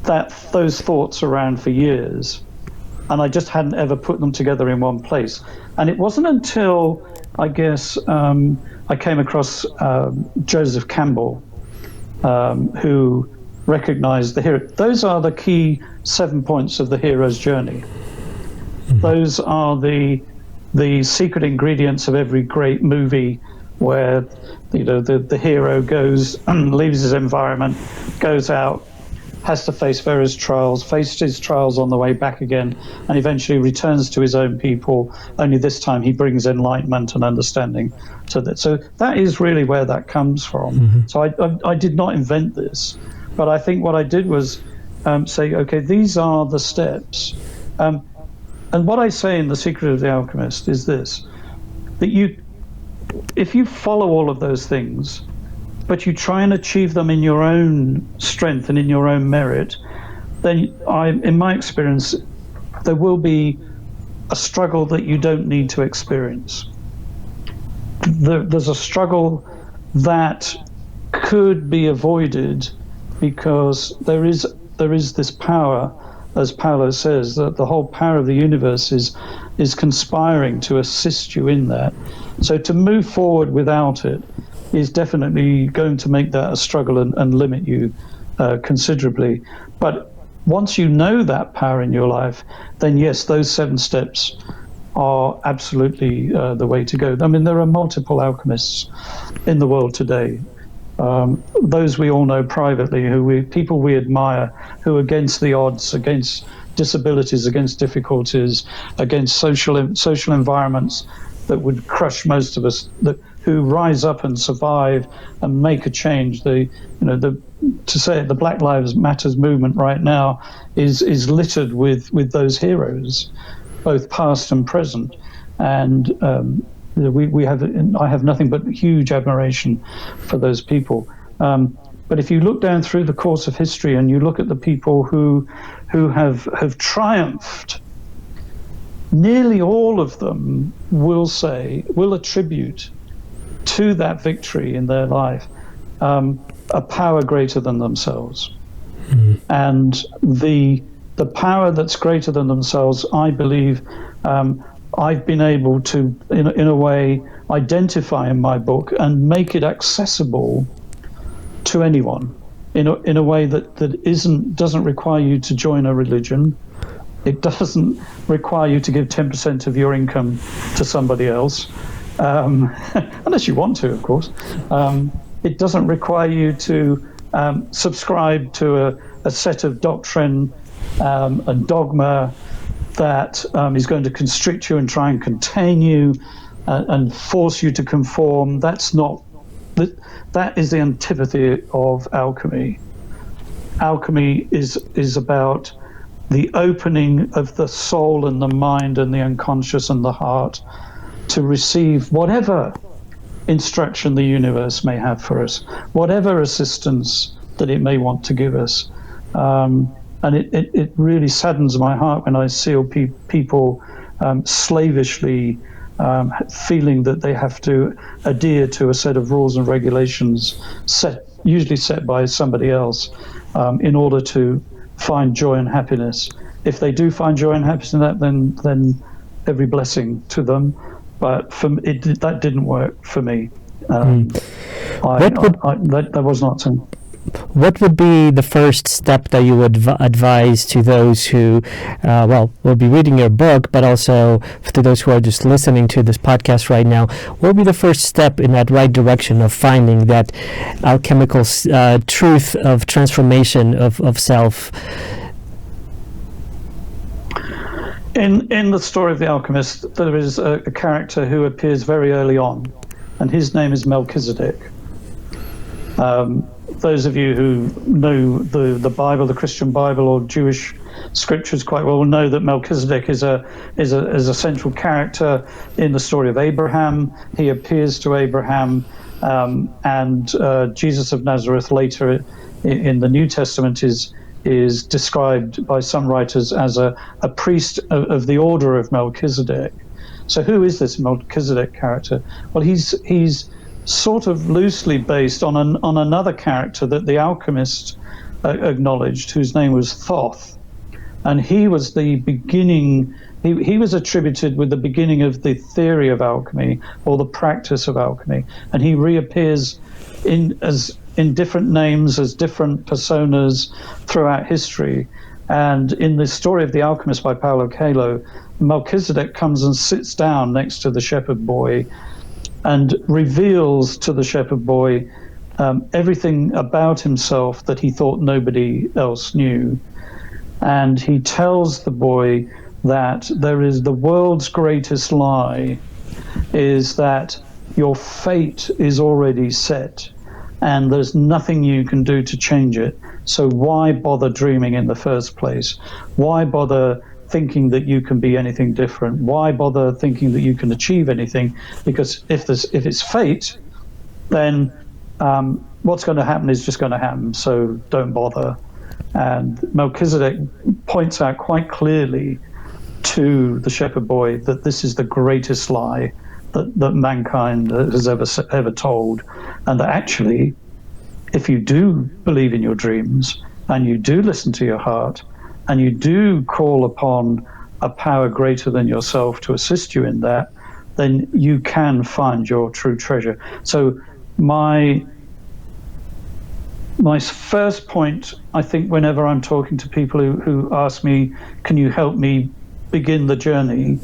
those thoughts around for years, and I just hadn't ever put them together in one place. And it wasn't until, I guess, I came across Joseph Campbell, who recognized the hero. Those are the key 7 points of the hero's journey. Mm-hmm. Those are the secret ingredients of every great movie, where the hero goes leaves his environment, goes out, has to face various trials, faced his trials on the way back again, and eventually returns to his own people. Only this time he brings enlightenment and understanding to that. So that is really where that comes from. Mm-hmm. So I did not invent this, but I think what I did was say, okay, these are the steps. And what I say in The Secret of the Alchemist is this, that if you follow all of those things, but you try and achieve them in your own strength and in your own merit, then in my experience, there will be a struggle that you don't need to experience. There's a struggle that could be avoided because there is this power, as Paulo says, that the whole power of the universe is conspiring to assist you in that. So to move forward without it is definitely going to make that a struggle and limit you considerably. But once you know that power in your life, then yes, those 7 steps are absolutely the way to go. I mean, there are multiple alchemists in the world today. Those we all know privately, people we admire, who against the odds, against disabilities, against difficulties, against social environments that would crush most of us, who rise up and survive and make a change. To say it, the Black Lives Matters movement right now is littered with those heroes, both past and present, and I have nothing but huge admiration for those people. But if you look down through the course of history and you look at the people who have triumphed, nearly all of them will attribute to that victory in their life a power greater than themselves. Mm-hmm. And the the power that's greater than themselves, I believe, I've been able to, in a way, identify in my book and make it accessible to anyone in a way that doesn't require you to join a religion. It doesn't require you to give 10% of your income to somebody else, unless you want to, of course. It doesn't require you to subscribe to a set of doctrine and dogma that is going to constrict you and try and contain you and force you to conform. That is the antipathy of alchemy. Alchemy is about the opening of the soul and the mind and the unconscious and the heart to receive whatever instruction the universe may have for us, whatever assistance that it may want to give us. And it really saddens my heart when I see people slavishly feeling that they have to adhere to a set of rules and regulations usually set by somebody else in order to find joy and happiness. If they do find joy and happiness in that, then every blessing to them. But that didn't work for me. That was not something. What would be the first step that you would advise to those who, will be reading your book, but also to those who are just listening to this podcast right now? What would be the first step in that right direction of finding that alchemical truth of transformation of self? In the story of the Alchemist, there is a character who appears very early on, and his name is Melchizedek. Those of you who know the Bible, the Christian Bible, or Jewish scriptures quite well will know that Melchizedek is a central character in the story of Abraham. He appears to Abraham, and Jesus of Nazareth later in the New Testament is described by some writers as a priest of the order of Melchizedek. So who is this Melchizedek character? Well, he's sort of loosely based on another character that the Alchemist acknowledged, whose name was Thoth, and he was the beginning. He was attributed with the beginning of the theory of alchemy or the practice of alchemy, and he reappears in different names as different personas throughout history. And in the story of the Alchemist by Paulo Coelho, Melchizedek comes and sits down next to the shepherd boy and reveals to the shepherd boy everything about himself that he thought nobody else knew. And he tells the boy that there is the world's greatest lie is that your fate is already set and there's nothing you can do to change it. So why bother dreaming in the first place? Why bother thinking that you can be anything different? Why bother thinking that you can achieve anything? Because if it's fate, then what's going to happen is just going to happen. So don't bother. And Melchizedek points out quite clearly to the shepherd boy that this is the greatest lie that mankind has ever told, and that actually, if you do believe in your dreams and you do listen to your heart and you do call upon a power greater than yourself to assist you in that, then you can find your true treasure. So my first point, I think, whenever I'm talking to people who ask me, can you help me begin the journey,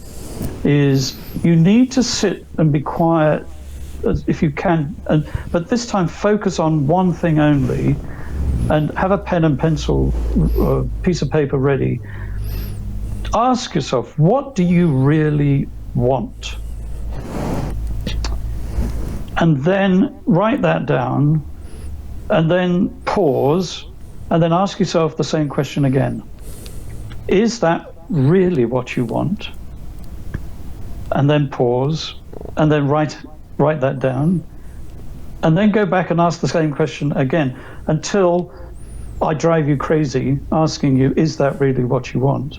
is you need to sit and be quiet if you can, but this time focus on one thing only, and have a pen and pencil or piece of paper ready. Ask yourself, what do you really want? And then write that down, and then pause, and then ask yourself the same question again. Is that really what you want? And then pause, and then write that down, and then go back and ask the same question again until I drive you crazy asking you, is that really what you want?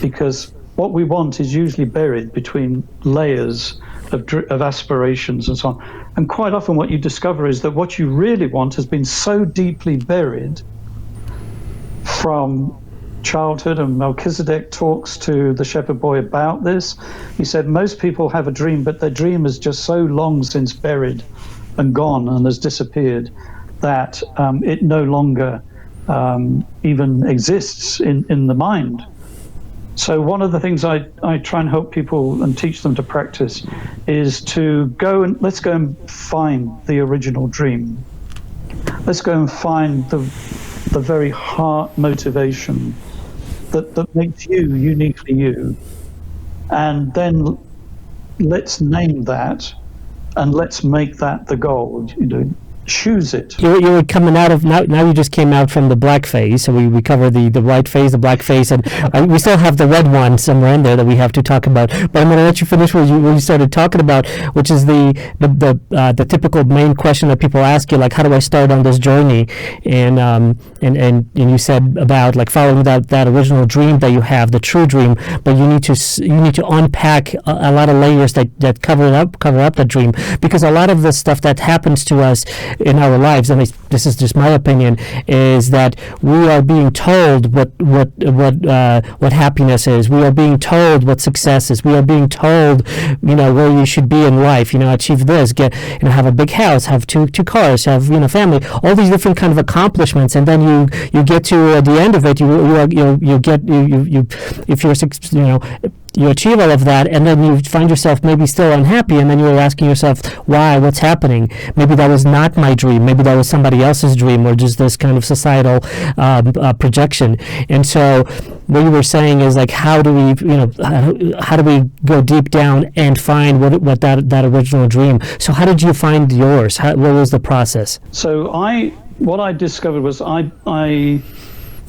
Because what we want is usually buried between layers of aspirations and so on. And quite often what you discover is that what you really want has been so deeply buried from childhood, and Melchizedek talks to the shepherd boy about this. He said, most people have a dream, but their dream is just so long since buried and gone and has disappeared that it no longer even exists in the mind. So one of the things I try and help people and teach them to practice is to let's go and find the original dream. Let's go and find the very heart motivation that makes you uniquely you. And then let's name that and let's make that the goal. Choose it. You were coming out of now you just came out from the black phase, so we covered the white phase, the black phase, and we still have the red one somewhere in there that we have to talk about. But I'm going to let you finish what you started talking about, which is the typical main question that people ask you, like, how do I start on this journey? And you said about like following that original dream that you have, the true dream, but you need to unpack a lot of layers that cover up the dream, because a lot of the stuff that happens to us in our lives, and this is just my opinion, is that we are being told what happiness is. We are being told what success is. We are being told, where you should be in life. Achieve this, have a big house, have two cars, have family, all these different kind of accomplishments, and then you get to the end of it, you achieve all of that, and then you find yourself maybe still unhappy, and then you're asking yourself, why? What's happening? Maybe that was not my dream. Maybe that was somebody else's dream, or just this kind of societal projection. And so, what you were saying is like, how do we go deep down and find what that original dream? So, how did you find yours? What was the process? So, what I discovered was I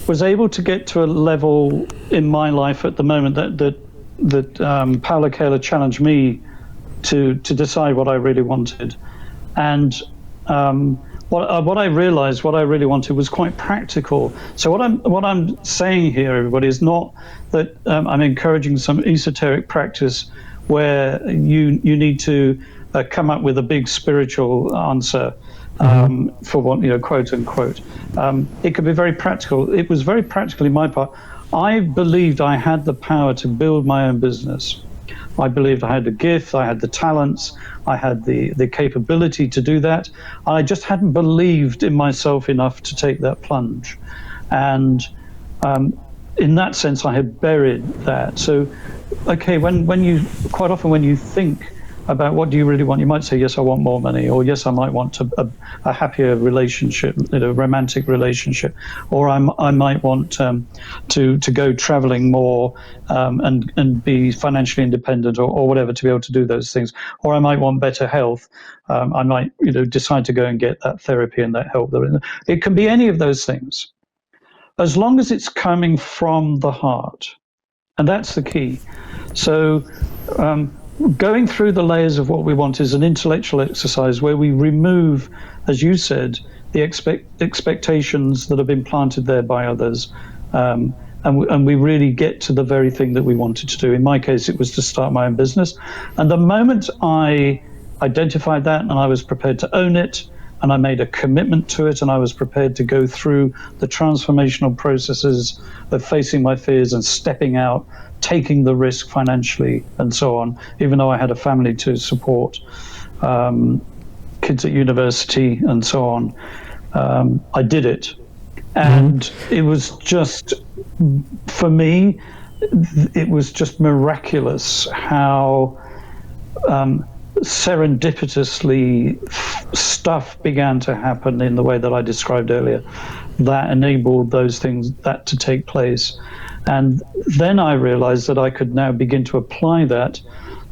was able to get to a level in my life at the moment that Paulo Coelho challenged me to decide what I really wanted, and what I realized what I really wanted was quite practical. So what I'm saying here, everybody, is not that I'm encouraging some esoteric practice where you need to come up with a big spiritual answer. For what, quote unquote. It could be very practical. It was very practical in my part. I believed I had the power to build my own business. I believed I had the gift, I had the talents, I had the capability to do that. I just hadn't believed in myself enough to take that plunge. And in that sense, I had buried that. So, okay, when you think about what do you really want, you might say, yes, I want more money, or yes, I might want a happier relationship, romantic relationship, or I might want to go traveling more and be financially independent, or whatever, to be able to do those things, or I might want better health. I might decide to go and get that therapy and that help. It can be any of those things, as long as it's coming from the heart, and that's the key. So. Going through the layers of what we want is an intellectual exercise where we remove, as you said, the expectations that have been planted there by others, and we really get to the very thing that we wanted to do. In my case, it was to start my own business. And the moment I identified that and I was prepared to own it, and I made a commitment to it, and I was prepared to go through the transformational processes of facing my fears and stepping out, taking the risk financially and so on, even though I had a family to support, kids at university and so on. I did it. And it was just, for me, it was just miraculous how serendipitously stuff began to happen in the way that I described earlier that enabled those things that to take place. And then I realized that I could now begin to apply that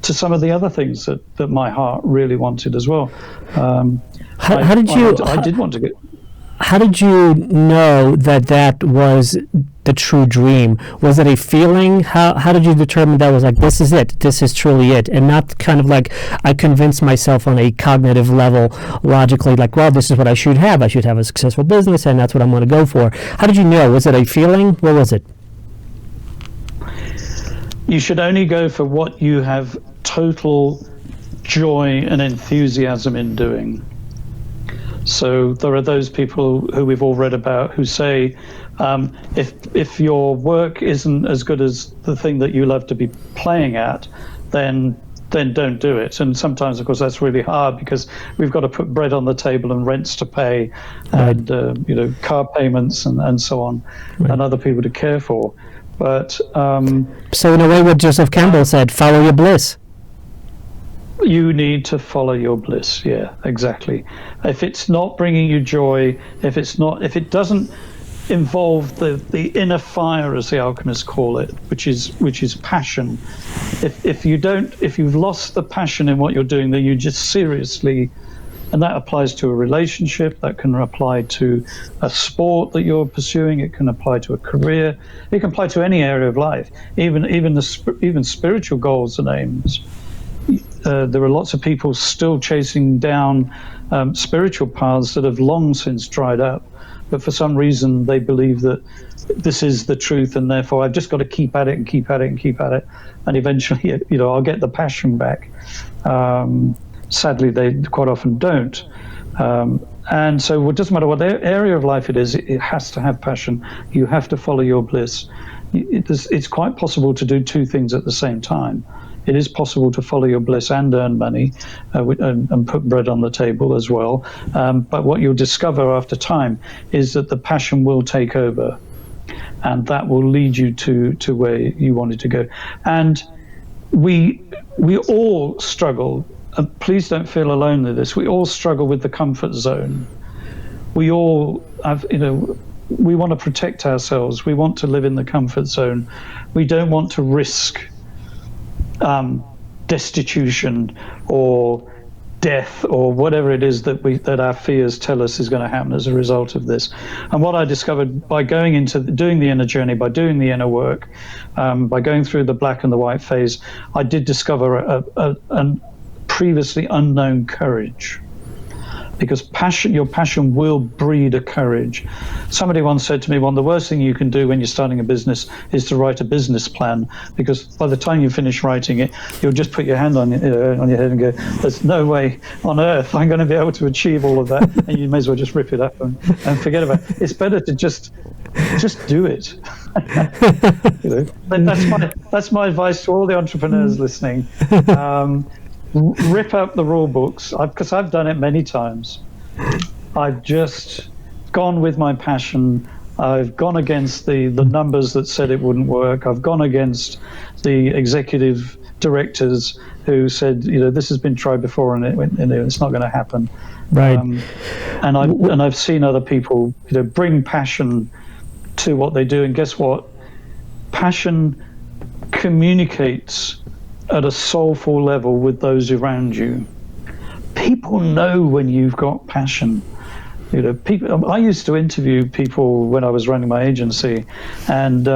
to some of the other things that my heart really wanted as well. How did you know that was the true dream? Was it a feeling? How did you determine that was like, this is it, this is truly it, and not kind of like I convinced myself on a cognitive level, logically, like, well, this is what I should have a successful business, and that's what I'm going to go for. How did you know? Was it a feeling? What was it? You should only go for what you have total joy and enthusiasm in doing. So there are those people who we've all read about who say, if your work isn't as good as the thing that you love to be playing at, then don't do it. And sometimes, of course, that's really hard because we've got to put bread on the table and rents to pay, and car payments and so on, and other people to care for. But so in a way, what Joseph Campbell said, follow your bliss. You need to follow your bliss. Yeah, exactly. If it's not bringing you joy, if it doesn't involve the inner fire, as the alchemists call it, which is passion. If you've lost the passion in what you're doing, then you just seriously, and that applies to a relationship, that can apply to a sport that you're pursuing, it can apply to a career, it can apply to any area of life, even spiritual goals and aims. There are lots of people still chasing down spiritual paths that have long since dried up, but for some reason they believe that this is the truth, and therefore I've just got to keep at it and keep at it and keep at it, and eventually, I'll get the passion back. Sadly, they quite often don't. And so it doesn't matter what area of life it is, it has to have passion. You have to follow your bliss. It's quite possible to do two things at the same time. It is possible to follow your bliss and earn money and put bread on the table as well. But what you'll discover after time is that the passion will take over, and that will lead you to where you wanted to go. And we all struggle. Please don't feel alone with this. We all struggle with the comfort zone. We all have, we want to protect ourselves. We want to live in the comfort zone. We don't want to risk destitution or death or whatever it is that our fears tell us is going to happen as a result of this. And what I discovered by going into doing the inner journey, by doing the inner work, by going through the black and the white phase, I did discover a previously unknown courage. Because your passion will breed a courage. Somebody once said to me, the worst thing you can do when you're starting a business is to write a business plan, because by the time you finish writing it, you'll just put your hand on your head and go, there's no way on earth I'm going to be able to achieve all of that, and you may as well just rip it up and forget about it. It's better to just do it. That's my advice to all the entrepreneurs listening. Rip up the rule books, because I've done it many times. I've just gone with my passion. I've gone against the numbers that said it wouldn't work. I've gone against the executive directors who said, this has been tried before and it's not going to happen. Right. And I've seen other people, bring passion to what they do. And guess what? Passion communicates at a soulful level with those around you. People know when you've got passion. People. I used to interview people when I was running my agency, and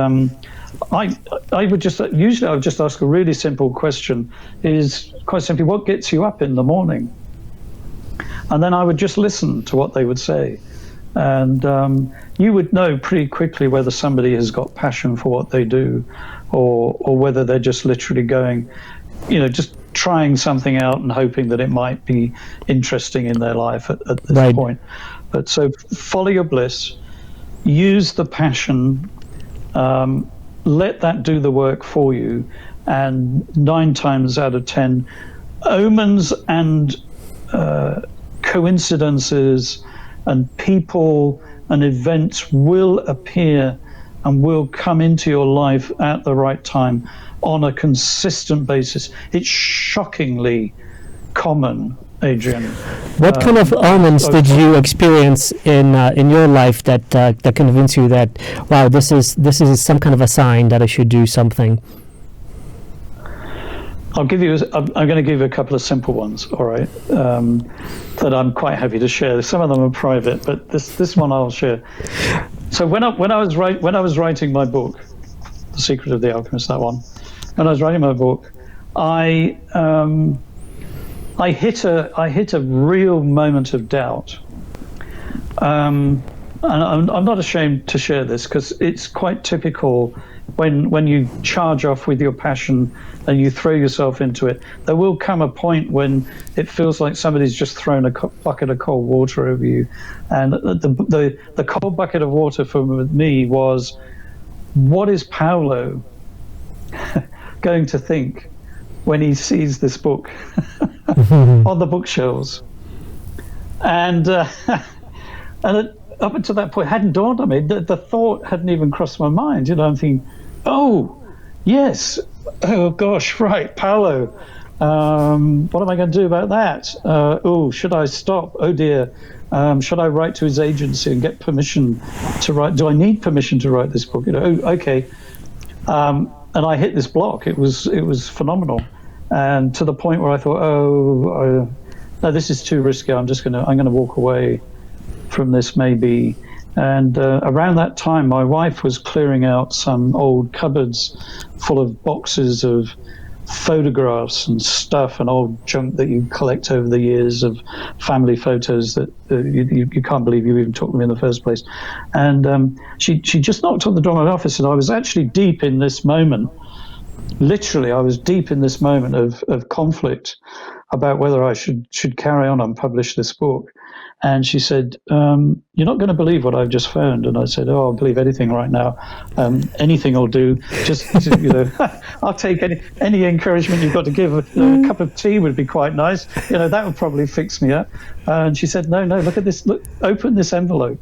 I would just ask a really simple question: is quite simply, what gets you up in the morning? And then I would just listen to what they would say, and you would know pretty quickly whether somebody has got passion for what they do, or whether they're just literally going, just trying something out and hoping that it might be interesting in their life at this point. But so follow your bliss, use the passion, let that do the work for you, and 9 times out of 10, omens and coincidences and people and events will appear and will come into your life at the right time on a consistent basis. It's shockingly common, Adrian. What kind of omens did you experience in your life that convinced you that, wow, this is some kind of a sign that I should do something? I'm going to give you a couple of simple ones, all right, that I'm quite happy to share. Some of them are private, but this one I'll share. So when I was writing my book, The Secret of the Alchemist, that one, when I was writing my book, I hit a real moment of doubt, and I'm not ashamed to share this because it's quite typical when you charge off with your passion and you throw yourself into it, there will come a point when it feels like somebody's just thrown a bucket of cold water over you. And the cold bucket of water for me was, what is Paulo going to think when he sees this book on the bookshelves? And up until that point, it hadn't dawned on me. The thought hadn't even crossed my mind. You know, I'm thinking, oh, yes, oh gosh, right, Paulo. What am I going to do about that? Oh, should I stop? Oh dear. Should I write to his agency and get permission to write? Do I need permission to write this book? You know, oh, okay. And I hit this block. It was phenomenal, and to the point where I thought, no, this is too risky. I'm gonna walk away from this maybe. And around that time, my wife was clearing out some old cupboards full of boxes of photographs and stuff and old junk that you collect over the years of family photos that you can't believe you even took them in the first place. And she just knocked on the door of my office, and I was actually deep in this moment. Literally, I was deep in this moment of conflict about whether I should carry on and publish this book. And she said, you're not going to believe what I've just found. And I said, oh, I'll believe anything right now. Anything will do. Just, I'll take any encouragement you've got to give. A cup of tea would be quite nice. That would probably fix me up. And she said, no, look at this. Look, open this envelope.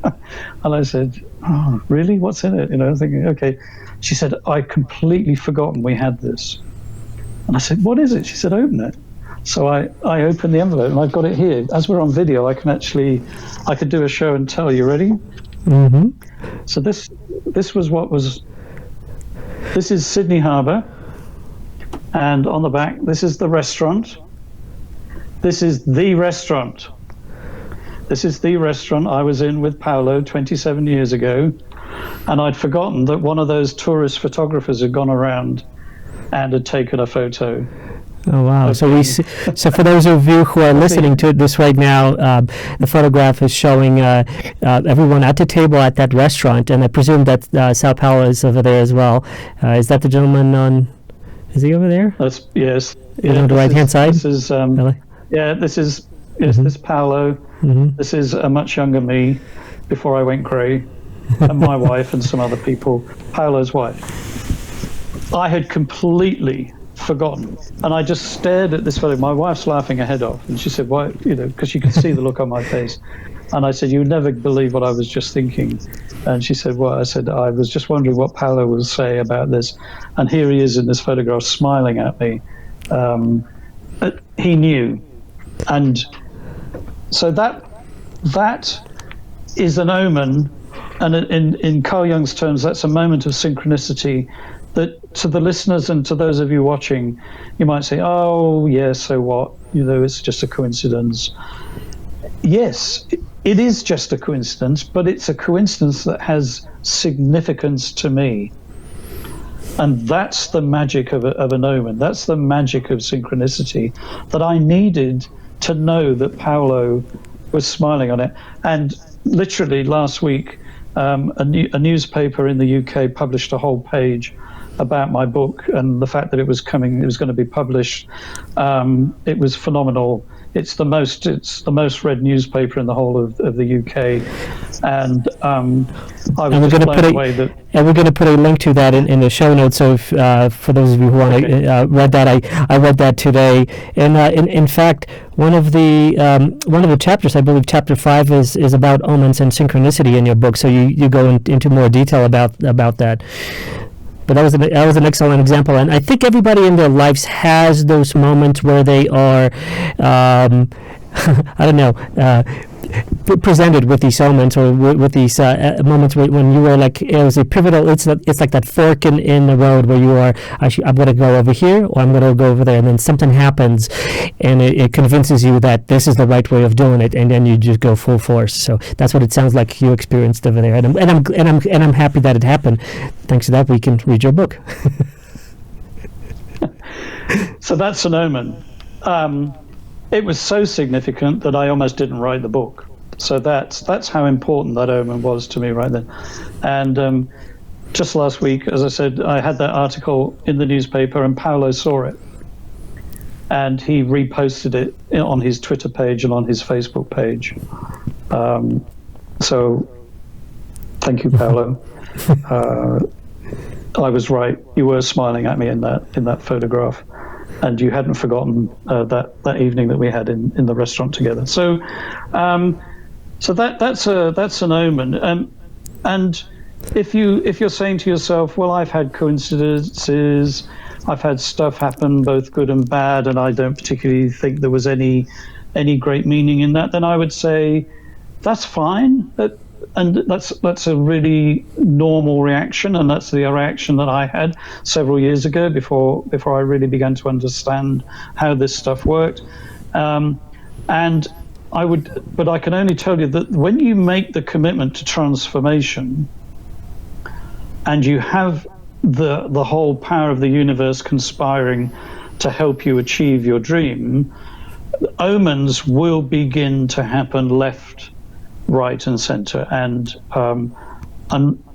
And I said, oh, really? What's in it? Thinking, okay. She said, I'd completely forgotten we had this. And I said, what is it? She said, open it. So I opened the envelope, and I've got it here. As we're on video, I could do a show and tell. You ready? Mm-hmm. So this is Sydney Harbour, and on the back, this is the restaurant. This is the restaurant. This is the restaurant I was in with Paulo 27 years ago, and I'd forgotten that one of those tourist photographers had gone around and had taken a photo. Oh wow! Okay. So for those of you who are listening to this right now, the photograph is showing everyone at the table at that restaurant, and I presume that Sao Paulo is over there as well. Is that the gentleman on? Is he over there? Yes. Is on the right hand side? This is really? Yeah. This is this is Paulo. Mm-hmm. This is a much younger me, before I went grey, and my wife and some other people. Paulo's wife. I had completely forgotten, and I just stared at this photo. My wife's laughing her head off, and she said, why, because you could see the look on my face. And I said, you would never believe what I was just thinking. And she said, well, I said, I was just wondering what Paulo will say about this. And here he is in this photograph smiling at me. He knew. And so that is an omen, and in Carl Jung's terms, that's a moment of synchronicity that, to the listeners and to those of you watching, you might say, oh, yeah, so what? It's just a coincidence. Yes, it is just a coincidence, but it's a coincidence that has significance to me. And that's the magic of an omen. That's the magic of synchronicity, that I needed to know that Paulo was smiling on it. And literally last week, a newspaper in the UK published a whole page about my book and the fact that it was going to be published. It was phenomenal. It's the most read newspaper in the whole of the UK, and I was just blown away that. And we're going to put a link to that in the show notes. So if, for those of you who want to read that, I read that today. And in fact, one of the chapters, I believe chapter 5, is about omens and synchronicity in your book. So you go into more detail about that. But that was an excellent example, and I think everybody in their lives has those moments where they are, I don't know, presented with these moments, or with these moments when you were like, it was a pivotal. It's like that fork in the road where you are. I'm going to go over here, or I'm going to go over there, and then something happens, and it convinces you that this is the right way of doing it, and then you just go full force. So that's what it sounds like you experienced over there, and I'm happy that it happened. Thanks to that, we can read your book. So that's an omen. It was so significant that I almost didn't write the book. So that's how important that omen was to me right then. And just last week, as I said, I had that article in the newspaper, and Paulo saw it. And he reposted it on his Twitter page and on his Facebook page. So thank you, Paulo. I was right. You were smiling at me in that photograph, and you hadn't forgotten that evening that we had in the restaurant together. So that's an omen. And if you're saying to yourself, well, I've had coincidences, I've had stuff happen, both good and bad, and I don't particularly think there was any great meaning in that, then I would say that's fine. And that's a really normal reaction, and that's the reaction that I had several years ago before I really began to understand how this stuff worked. But I can only tell you that when you make the commitment to transformation, and you have the whole power of the universe conspiring to help you achieve your dream, omens will begin to happen left, right, and center. And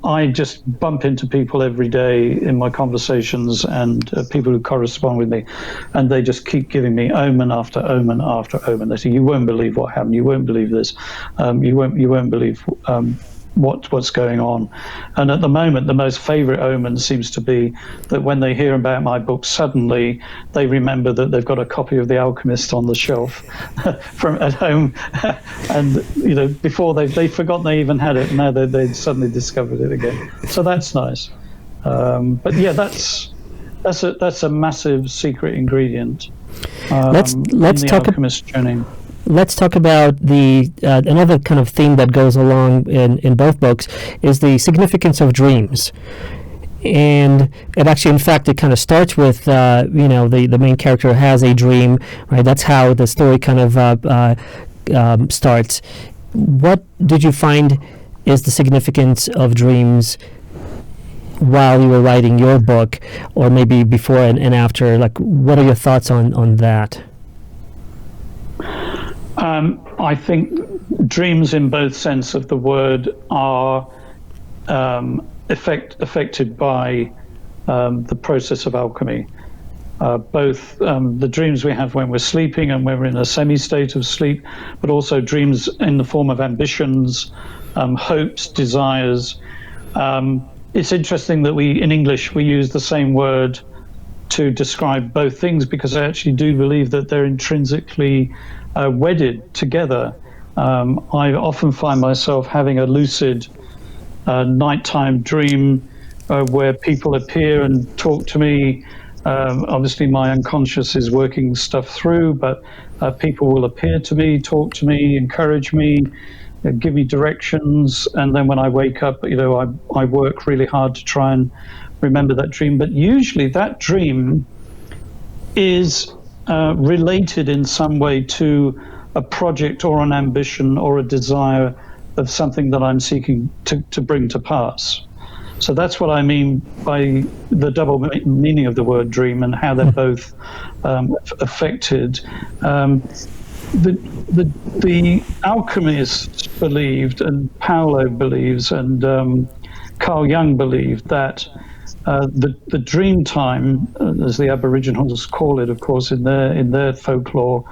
I just bump into people every day in my conversations, and people who correspond with me, and they just keep giving me omen after omen after omen. They say, "You won't believe what happened. You won't believe this. You won't believe what's going on." And at the moment, the most favorite omen seems to be that when they hear about my book, suddenly they remember that they've got a copy of The Alchemist on the shelf from at home, and before they'd forgotten they even had it, and now they'd suddenly discovered it again. So that's nice. But yeah, that's a massive secret ingredient. Let's in the talk Alchemist journey. Let's talk about the another kind of theme that goes along in both books is the significance of dreams. And it actually, in fact, it kind of starts with, the main character has a dream, right? That's how the story kind of starts. What did you find is the significance of dreams while you were writing your book, or maybe before and after? Like, what are your thoughts on that? I think dreams, in both sense of the word, are affected by the process of alchemy. Both the dreams we have when we're sleeping and when we're in a semi-state of sleep, but also dreams in the form of ambitions, hopes, desires. It's interesting that in English we use the same word to describe both things, because I actually do believe that they're intrinsically wedded together. I often find myself having a lucid nighttime dream where people appear and talk to me. Obviously my unconscious is working stuff through, but people will appear to me, talk to me, encourage me, give me directions, and then when I wake up, I work really hard to try and remember that dream. But usually that dream is related in some way to a project or an ambition or a desire of something that I'm seeking to bring to pass. So that's what I mean by the double meaning of the word dream, and how they're both affected. The alchemists believed, and Paulo believes, and Carl Jung believed that the dream time, as the Aboriginals call it, of course, in their folklore,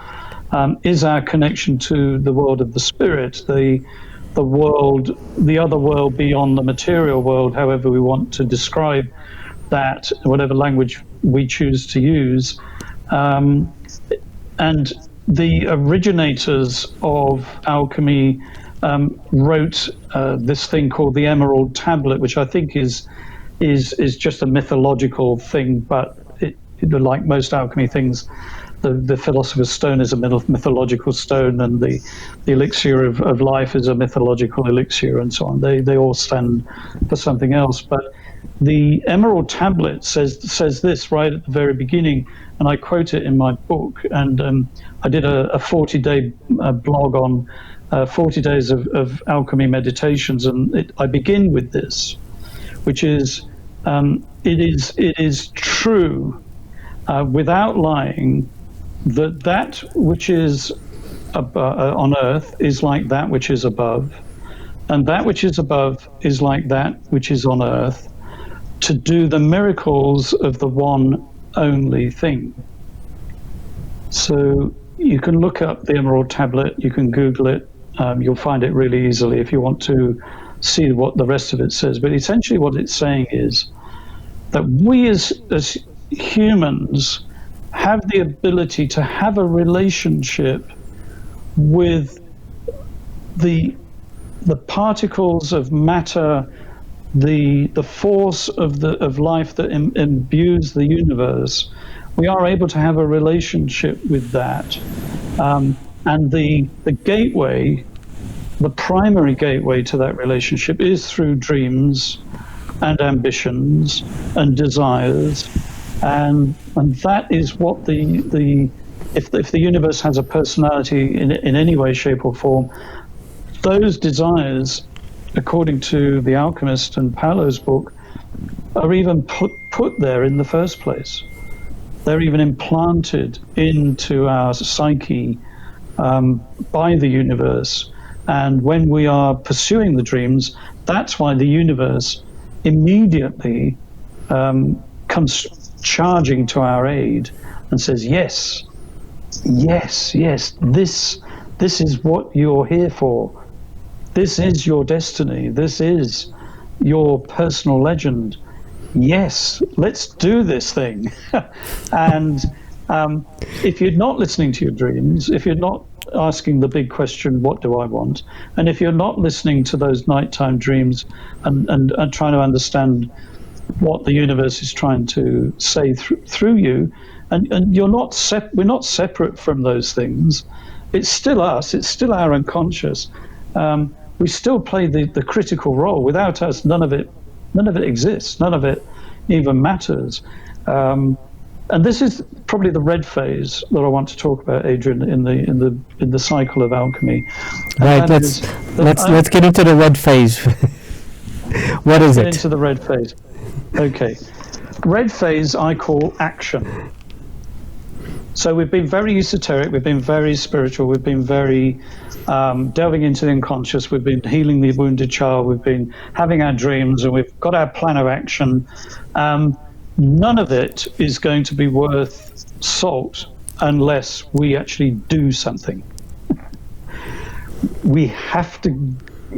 is our connection to the world of the spirit, the world, the other world beyond the material world, however we want to describe that, whatever language we choose to use. And the originators of alchemy wrote this thing called the Emerald Tablet, which I think is just a mythological thing, but like most alchemy things, the philosopher's stone is a mythological stone, and the elixir of life is a mythological elixir, and so on. They all stand for something else. But the Emerald Tablet says this right at the very beginning, and I quote it in my book. And I did a 40-day blog on 40 days of alchemy meditations, and I begin with this, which is it is true, without lying, that which is on earth is like that which is above, and that which is above is like that which is on earth, to do the miracles of the one only thing. So you can look up the Emerald Tablet, you can Google it, you'll find it really easily if you want to see what the rest of it says. But essentially what it's saying is that we as humans have the ability to have a relationship with the particles of matter, the force of life that imbues the universe. We are able to have a relationship with that, and the gateway, the primary gateway to that relationship, is through dreams and ambitions and desires, and that is what if the universe has a personality in any way, shape, or form, those desires, according to the Alchemist and Paulo's book, are even put there in the first place. They're even implanted into our psyche by the universe. And when we are pursuing the dreams, that's why the universe immediately comes charging to our aid and says, yes, yes, yes, this is what you're here for. This is your destiny. This is your personal legend. Yes, let's do this thing. And if you're not listening to your dreams, if you're not asking the big question, what do I want? And if you're not listening to those nighttime dreams and trying to understand what the universe is trying to say through you, and we're not separate from those things. It's still us. It's still our unconscious. We still play the critical role. Without us, none of it exists. None of it even matters. And this is probably the red phase that I want to talk about, Adrian, in the cycle of alchemy. Right. Let's get into the red phase. What is it? Into the red phase. Okay. Red phase I call action. So we've been very esoteric, we've been very spiritual, we've been very delving into the unconscious, we've been healing the wounded child, we've been having our dreams, and we've got our plan of action. None of it is going to be worth salt unless we actually do something. We have to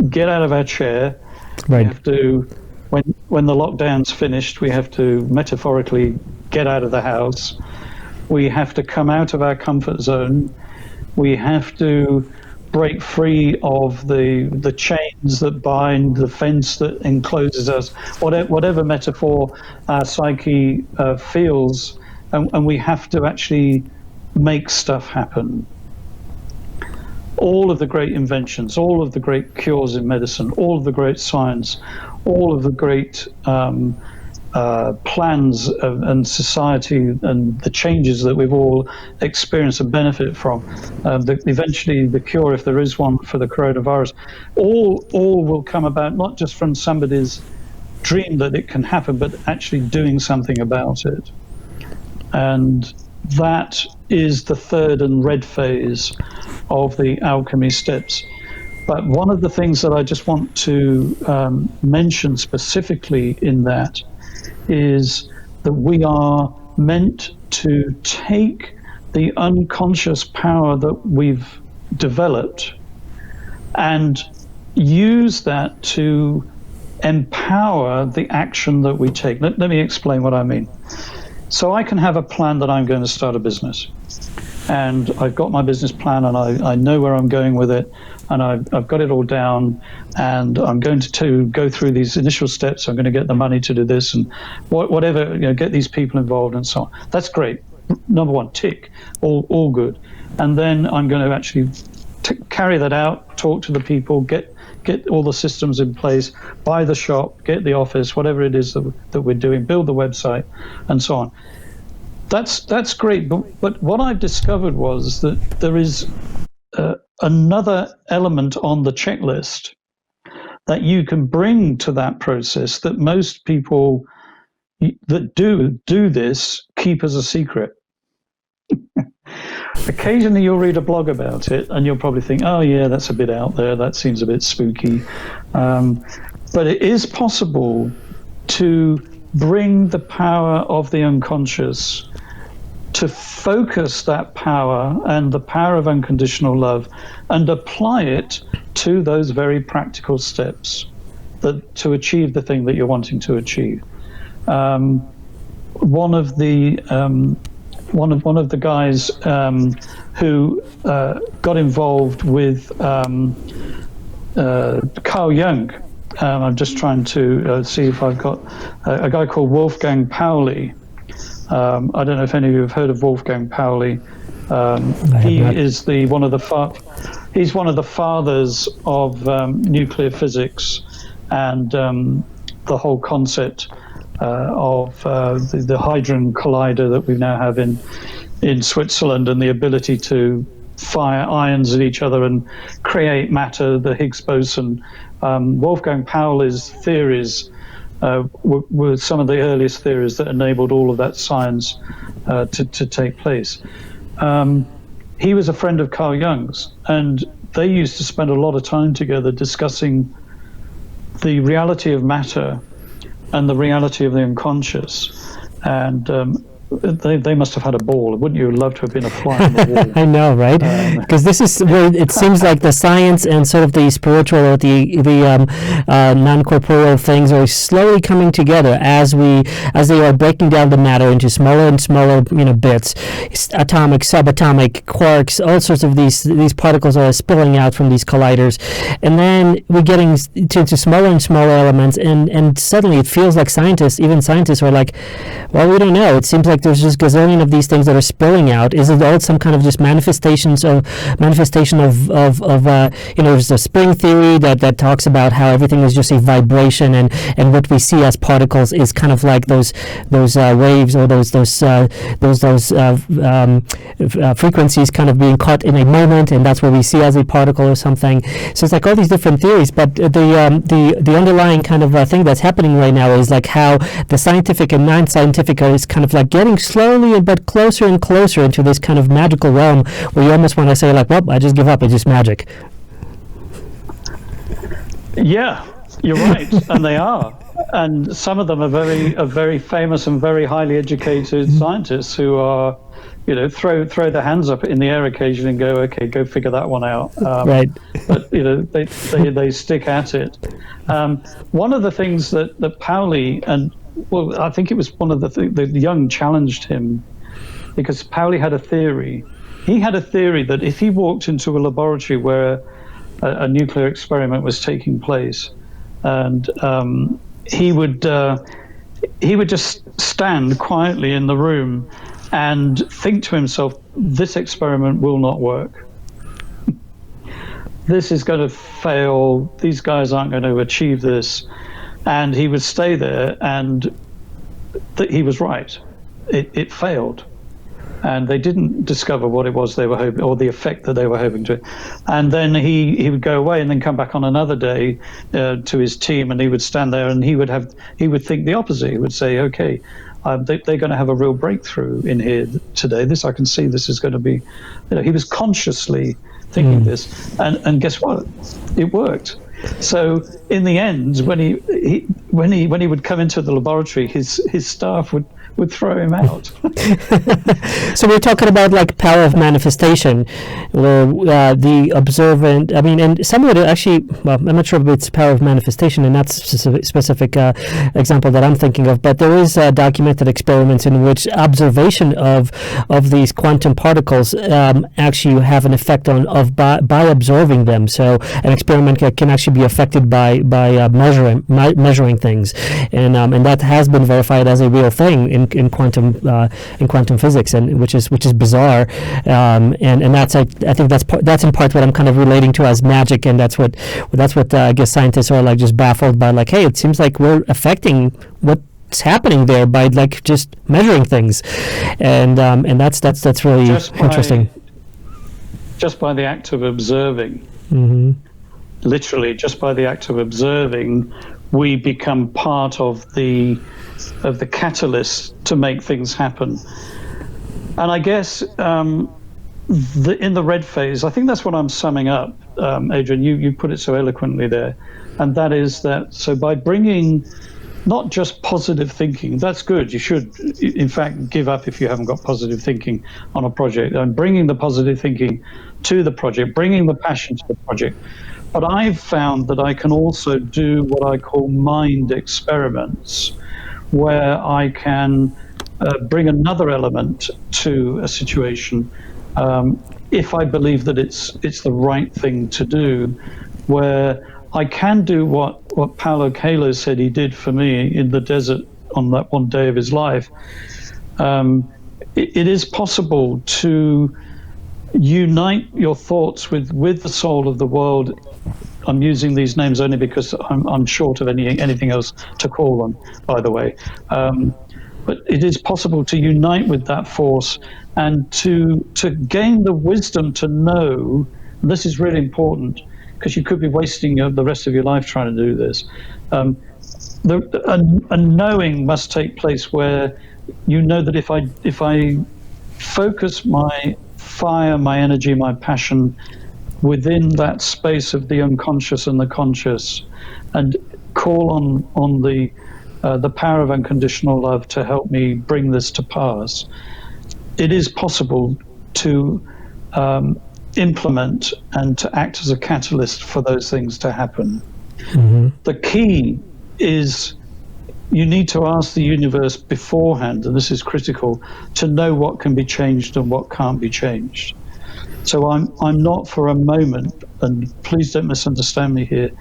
get out of our chair. Right. We have to, when the lockdown's finished, we have to metaphorically get out of the house. We have to come out of our comfort zone. We have to break free of the chains that bind, the fence that encloses us, whatever metaphor our psyche feels, and we have to actually make stuff happen. All of the great inventions, all of the great cures in medicine, all of the great science, all of the great plans and society and the changes that we've all experienced and benefit from, eventually the cure, if there is one, for the coronavirus, all will come about not just from somebody's dream that it can happen, but actually doing something about it. And that is the third and red phase of the alchemy steps. But one of the things that I just want to mention specifically in that is that we are meant to take the unconscious power that we've developed and use that to empower the action that we take. Let me explain what I mean. So I can have a plan that I'm going to start a business, and I've got my business plan, and I know where I'm going with it, and I've got it all down, and I'm going to go through these initial steps. I'm going to get the money to do this, and whatever, get these people involved and so on. That's great. Number one, tick, all good. And then I'm going to actually carry that out, talk to the people, get all the systems in place, buy the shop, get the office, whatever it is that we're doing, build the website, and so on. That's great, but what I've discovered was that there is another element on the checklist that you can bring to that process that most people that do this keep as a secret. Occasionally you'll read a blog about it and you'll probably think, oh yeah, that's a bit out there, that seems a bit spooky. But it is possible to bring the power of the unconscious, to focus that power and the power of unconditional love and apply it to those very practical steps to achieve the thing that you're wanting to achieve. One of the guys who got involved with Carl Jung. I'm just trying to see if I've got a guy called Wolfgang Pauli. I don't know if any of you have heard of Wolfgang Pauli. He is one of the fathers of nuclear physics and the whole concept of the Hadron Collider that we now have in Switzerland, and the ability to fire ions at each other and create matter, the Higgs boson. Wolfgang Pauli's theories were some of the earliest theories that enabled all of that science to take place. He was a friend of Carl Jung's, and they used to spend a lot of time together discussing the reality of matter and the reality of the unconscious. And they must have had a ball. Wouldn't you love to have been a fly on the wall? I know, right? Because this is where it seems like the science and sort of the spiritual or the non-corporeal things are slowly coming together as they are breaking down the matter into smaller and smaller, bits, atomic, subatomic, quarks, all sorts of these particles are spilling out from these colliders, and then we're getting to smaller and smaller elements, and suddenly it feels like even scientists are like, well, we don't know. It seems like there's just gazillion of these things that are spilling out. Is it all some kind of just manifestation of there's a spring theory that talks about how everything is just a vibration, and what we see as particles is kind of like those waves or those frequencies kind of being caught in a moment, and that's what we see as a particle or something. So it's like all these different theories, but the underlying kind of thing that's happening right now is like how the scientific and non-scientific is kind of like getting slowly but closer and closer into this kind of magical realm where you almost want to say like, well, I just give up, it's just magic. Yeah, you're right, and they are. And some of them are very famous and very highly educated scientists who are, throw their hands up in the air occasionally and go, okay, go figure that one out. Right. But they stick at it. One of the things that Pauli I think it was one of the Jung challenged him, because Pauli had a theory. He had a theory that if he walked into a laboratory where a nuclear experiment was taking place, and he would just stand quietly in the room and think to himself, this experiment will not work. This is going to fail. These guys aren't going to achieve this. And he would stay there, and he was right. It failed. And they didn't discover what it was they were hoping, or the effect that they were hoping to. And then he would go away and then come back on another day to his team, and he would stand there and he would think the opposite. He would say, okay, they're going to have a real breakthrough in here today. I can see this is going to be, he was consciously thinking this, and guess what? It worked. So in the end, when he would come into the laboratory, his staff would throw him out. So we're talking about like power of manifestation, where the observant, and some would actually, well, I'm not sure if it's power of manifestation in that specific example that I'm thinking of, but there is documented experiments in which observation of these quantum particles actually have an effect by observing them. So an experiment can actually be affected by measuring things, and that has been verified as a real thing in quantum physics, and which is bizarre, and that's I think that's in part what I'm kind of relating to as magic, and that's what I guess scientists are like just baffled by, like, hey, it seems like we're affecting what's happening there by like just measuring things, and that's really interesting. Just by the act of observing. Mm-hmm. Literally, just by the act of observing, we become part of the catalyst to make things happen. And I guess in the red phase, I think that's what I'm summing up, Adrian. You put it so eloquently there, and that is that. So by bringing not just positive thinking. That's good. You should, in fact, give up if you haven't got positive thinking on a project. And bringing the positive thinking to the project, bringing the passion to the project. But I've found that I can also do what I call mind experiments, where I can bring another element to a situation if I believe that it's the right thing to do, where I can do what Paulo Coelho said he did for me in the desert on that one day of his life. It is possible to unite your thoughts with the soul of the world. I'm using these names only because I'm short of anything else to call them, by the way. But it is possible to unite with that force and to gain the wisdom to know, and this is really important, because you could be wasting the rest of your life trying to do this. A knowing must take place where you know that if I focus my fire, my energy, my passion within that space of the unconscious and the conscious, and call on the power of unconditional love to help me bring this to pass, it is possible to implement and to act as a catalyst for those things to happen. Mm-hmm. The key is you need to ask the universe beforehand, and this is critical, to know what can be changed and what can't be changed. So I'm not for a moment, and please don't misunderstand me here,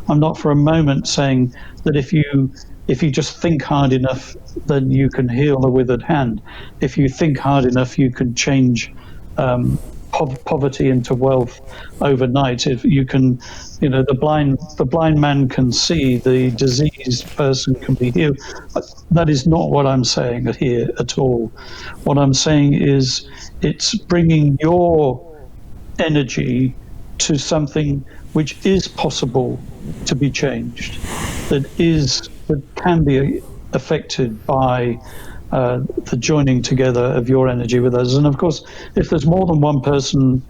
I'm not for a moment saying that if you just think hard enough, then you can heal a withered hand. If you think hard enough, you can change poverty into wealth overnight. If you can, the blind man can see, the diseased person can be healed. That is not what I'm saying here at all. What I'm saying is it's bringing your energy to something which is possible to be changed, that can be affected by the joining together of your energy with others. And of course, if there's more than one person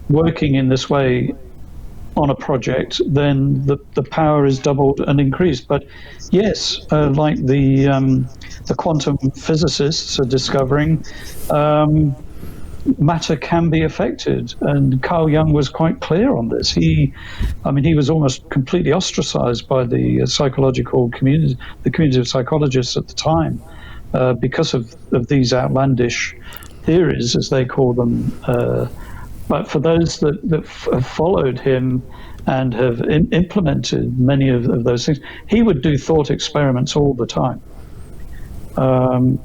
working in this way on a project, then the power is doubled and increased. But yes, like the quantum physicists are discovering, matter can be affected, and Carl Jung was quite clear on this. He was almost completely ostracized by the psychological community, the community of psychologists at the time, because of these outlandish theories, as they call them. But for those that have followed him and have implemented many of those things, he would do thought experiments all the time.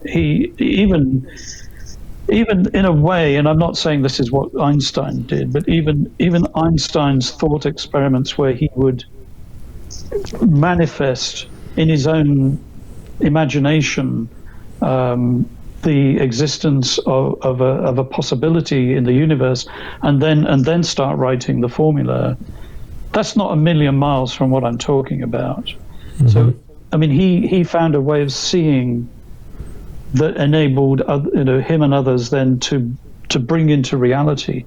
He even in a way, and I'm not saying this is what Einstein did, but even Einstein's thought experiments where he would manifest in his own imagination the existence of a possibility in the universe, and then start writing the formula. That's not a million miles from what I'm talking about. Mm-hmm. So, he found a way of seeing that enabled him and others then to bring into reality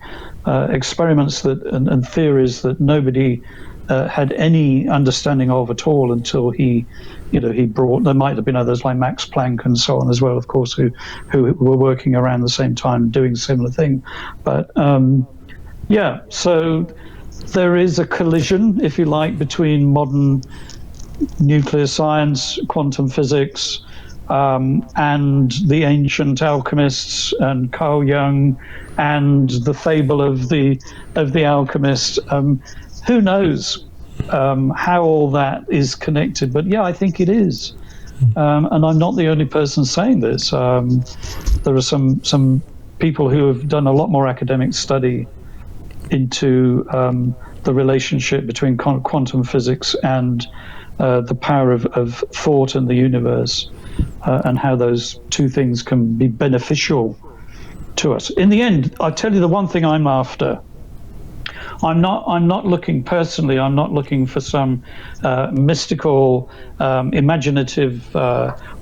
experiments and theories that nobody had any understanding of at all until he brought. There might have been others like Max Planck and so on as well, of course, who were working around the same time doing similar thing. But so there is a collision, if you like, between modern nuclear science, quantum physics, and the ancient alchemists and Carl Jung and the fable of the alchemist. Who knows how all that is connected? But yeah, I think it is. And I'm not the only person saying this. There are some people who have done a lot more academic study into the relationship between quantum physics and the power of thought in the universe. And how those two things can be beneficial to us. In the end, I tell you the one thing I'm after. I'm not looking personally. I'm not looking for some mystical, imaginative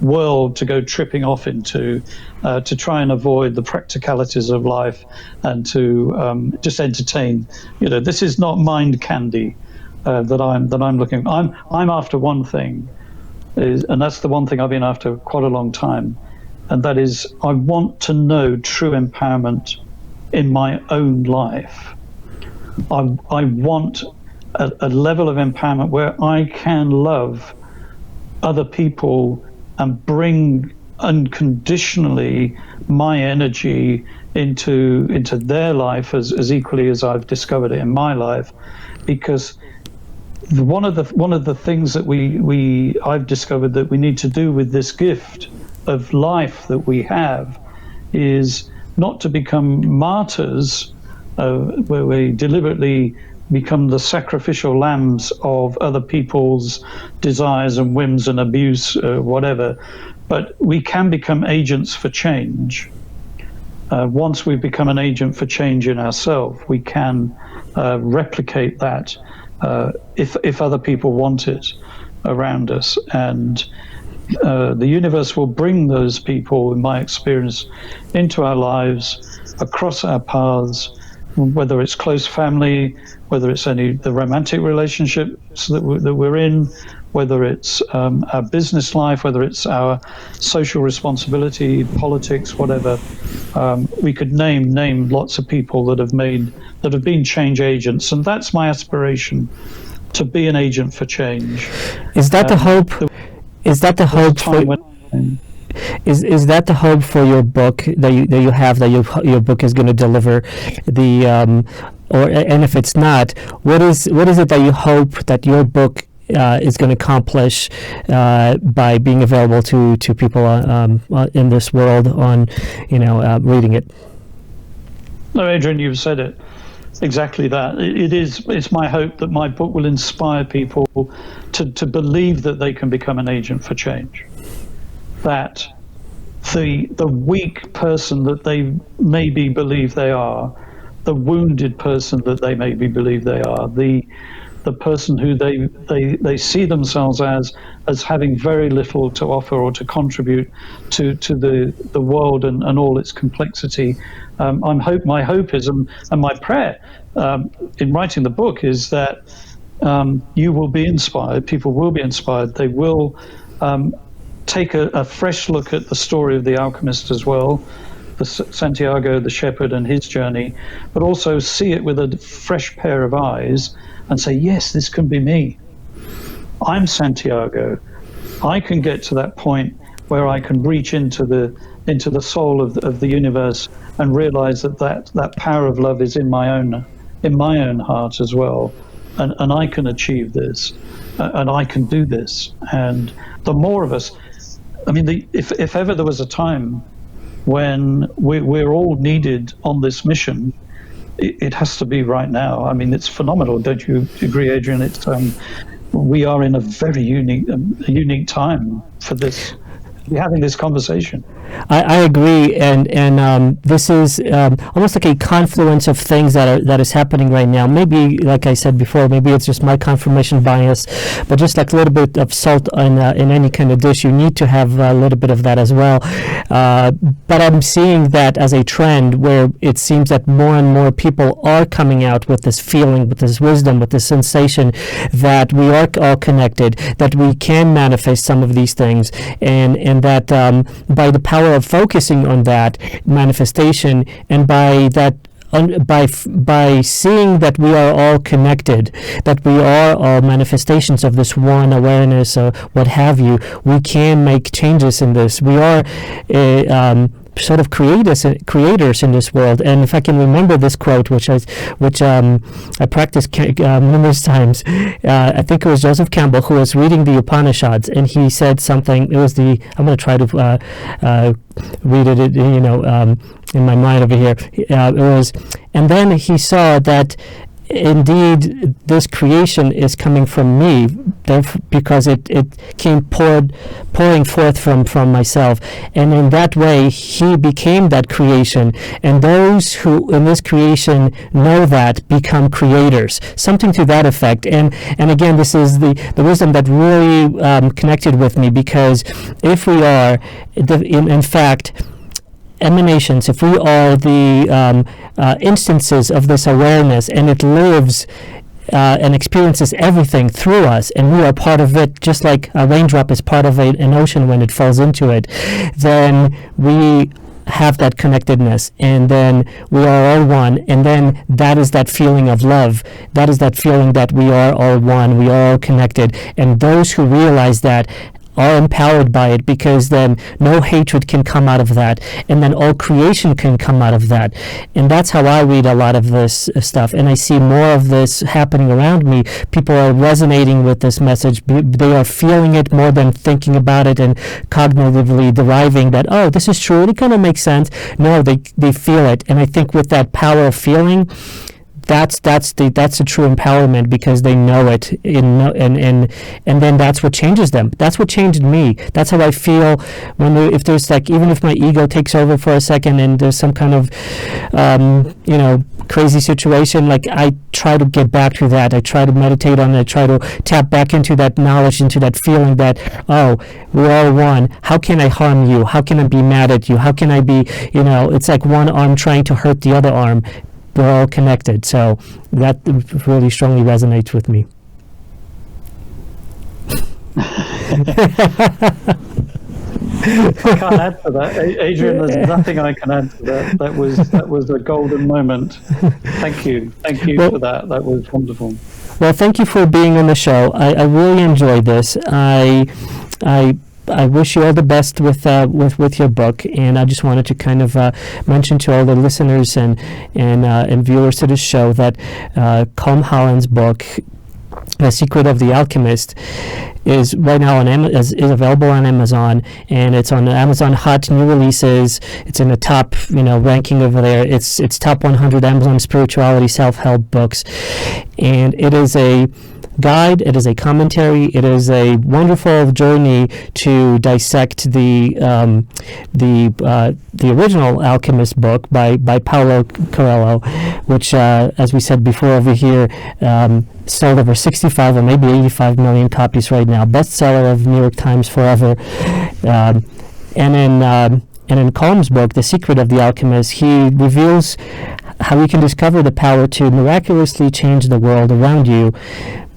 world to go tripping off into, to try and avoid the practicalities of life and to just entertain. This is not mind candy that I'm looking. I'm after one thing. and that's the one thing I've been after quite a long time, and that is I want to know true empowerment in my own life. I want a level of empowerment where I can love other people and bring unconditionally my energy into their life as equally as I've discovered it in my life, because one of the things that I've discovered that we need to do with this gift of life that we have is not to become martyrs, where we deliberately become the sacrificial lambs of other people's desires and whims and abuse, whatever, but we can become agents for change. Once we become an agent for change in ourselves, we can replicate that if other people want it around us. And the universe will bring those people, in my experience, into our lives, across our paths, whether it's close family, whether it's the romantic relationships that we're in, whether it's our business life, whether it's our social responsibility, politics, whatever. We could name lots of people that have been change agents, and that's my aspiration, to be an agent for change. Is that the hope? Is that the hope for? Is that the hope for your book that you have, that your book is going to deliver the and if it's not, what is it that you hope that your book is going to accomplish by being available to people in this world on reading it? No, Adrian, you've said it. Exactly that. It's my hope that my book will inspire people to believe that they can become an agent for change. That the weak person that they maybe believe they are, the wounded person that they maybe believe they are, the person who they see themselves as having very little to offer or to contribute to the world and all its complexity. My hope is, and my prayer in writing the book is that you will be inspired, people will be inspired, they will take a fresh look at the story of the alchemist as well, the Santiago, the shepherd, and his journey, but also see it with a fresh pair of eyes and say, yes, this can be me. I'm Santiago. I can get to that point where I can reach into the soul of the universe and realize that power of love is in my own heart as well, and I can achieve this, and I can do this. And the more of us, I mean, if ever there was a time when we're all needed on this mission, it has to be right now. I mean, it's phenomenal. Don't you agree, Adrian? It's we are in a very unique time for this. We're having this conversation. I agree, and this is almost like a confluence of things that is happening right now. Maybe, like I said before, maybe it's just my confirmation bias, but just like a little bit of salt in any kind of dish, you need to have a little bit of that as well. But I'm seeing that as a trend where it seems that more and more people are coming out with this feeling, with this wisdom, with this sensation that we are all connected, that we can manifest some of these things, and that by the power of focusing on that manifestation, and by that by seeing that we are all connected, that we are all manifestations of this one awareness or what have you, we can make changes in this. We are sort of creators in this world. And if I can remember this quote, which I practiced numerous times, I think it was Joseph Campbell who was reading the Upanishads, and he said something. It was I'm going to try to read it, in my mind over here. It was, and then he saw that indeed this creation is coming from me, because it came pouring forth from myself, and in that way he became that creation, and those who in this creation know that become creators, something to that effect. And again, this is the wisdom that really connected with me, because if we are in fact emanations, if we are the instances of this awareness, and it lives and experiences everything through us, and we are part of it, just like a raindrop is part of an ocean when it falls into it, then we have that connectedness, and then we are all one, and then that is that feeling of love. That is that feeling that we are all one, we are all connected, and those who realize that are empowered by it, because then no hatred can come out of that, and then all creation can come out of that. And that's how I read a lot of this stuff, and I see more of this happening around me. People are resonating with this message. They are feeling it more than thinking about it and cognitively deriving that, oh, this is true, it kind of makes sense. No, they feel it, and I think with that power of feeling, that's the true empowerment, because they know it, and then that's what changes them. That's what changed me. That's how I feel if there's like, even if my ego takes over for a second and there's some kind of crazy situation, like I try to get back to that. I try to meditate on it. I try to tap back into that knowledge, into that feeling that, oh, we're all one. How can I harm you? How can I be mad at you? How can I be, it's like one arm trying to hurt the other arm. We're all connected. So that really strongly resonates with me. I can't add to that, Adrian. There's nothing I can add to that. That was a golden moment. Thank you for that. That was wonderful. Well, thank you for being on the show. I really enjoyed this. I wish you all the best with your book, and I just wanted to kind of mention to all the listeners and viewers to this show that Colm Holland's book, The Secret of the Alchemist, is right now is available on Amazon, and it's on Amazon Hot New Releases. It's in the top ranking over there. It's top 100 Amazon spirituality self-help books, and it is a guide, it is a commentary, it is a wonderful journey to dissect the original Alchemist book by Paulo Coelho, which, as we said before over here, sold over 65 or maybe 85 million copies right now. Bestseller of New York Times forever. And in Colm's book, The Secret of the Alchemist, he reveals how you can discover the power to miraculously change the world around you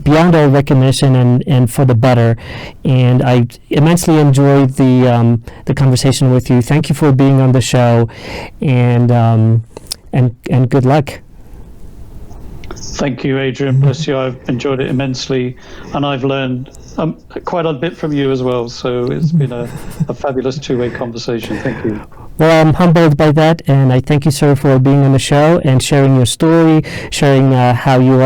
beyond our recognition and for the better. And I immensely enjoyed the conversation with you. Thank you for being on the show, and good luck. Thank you, Adrian. Bless you. I've enjoyed it immensely, and I've learned quite a bit from you as well. So it's been a fabulous two-way conversation. Thank you. Well, I'm humbled by that, and I thank you, sir, for being on the show and sharing your story, sharing how you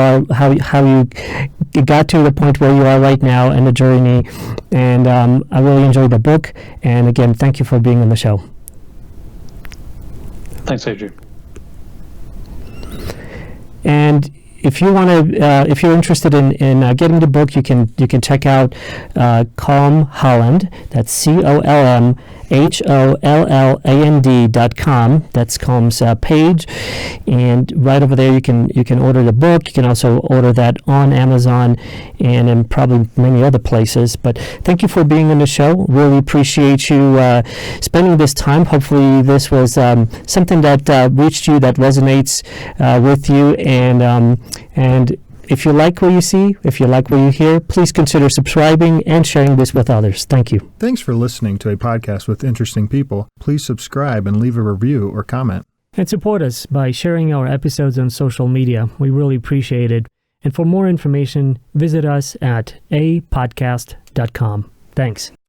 got to the point where you are right now and the journey. And I really enjoyed the book. And again, thank you for being on the show. Thanks, Adrian. And if you want to, if you're interested in getting the book, you can check out Colm Holland. That's ColmHolland.com. That's Colm's page, and right over there you can order the book. You can also order that on Amazon and in probably many other places. But thank you for being on the show. Really appreciate you spending this time. Hopefully this was something that reached you, that resonates with you, and if you like what you see, if you like what you hear, please consider subscribing and sharing this with others. Thank you. Thanks for listening to a podcast with interesting people. Please subscribe and leave a review or comment. And support us by sharing our episodes on social media. We really appreciate it. And for more information, visit us at apodcast.com. Thanks.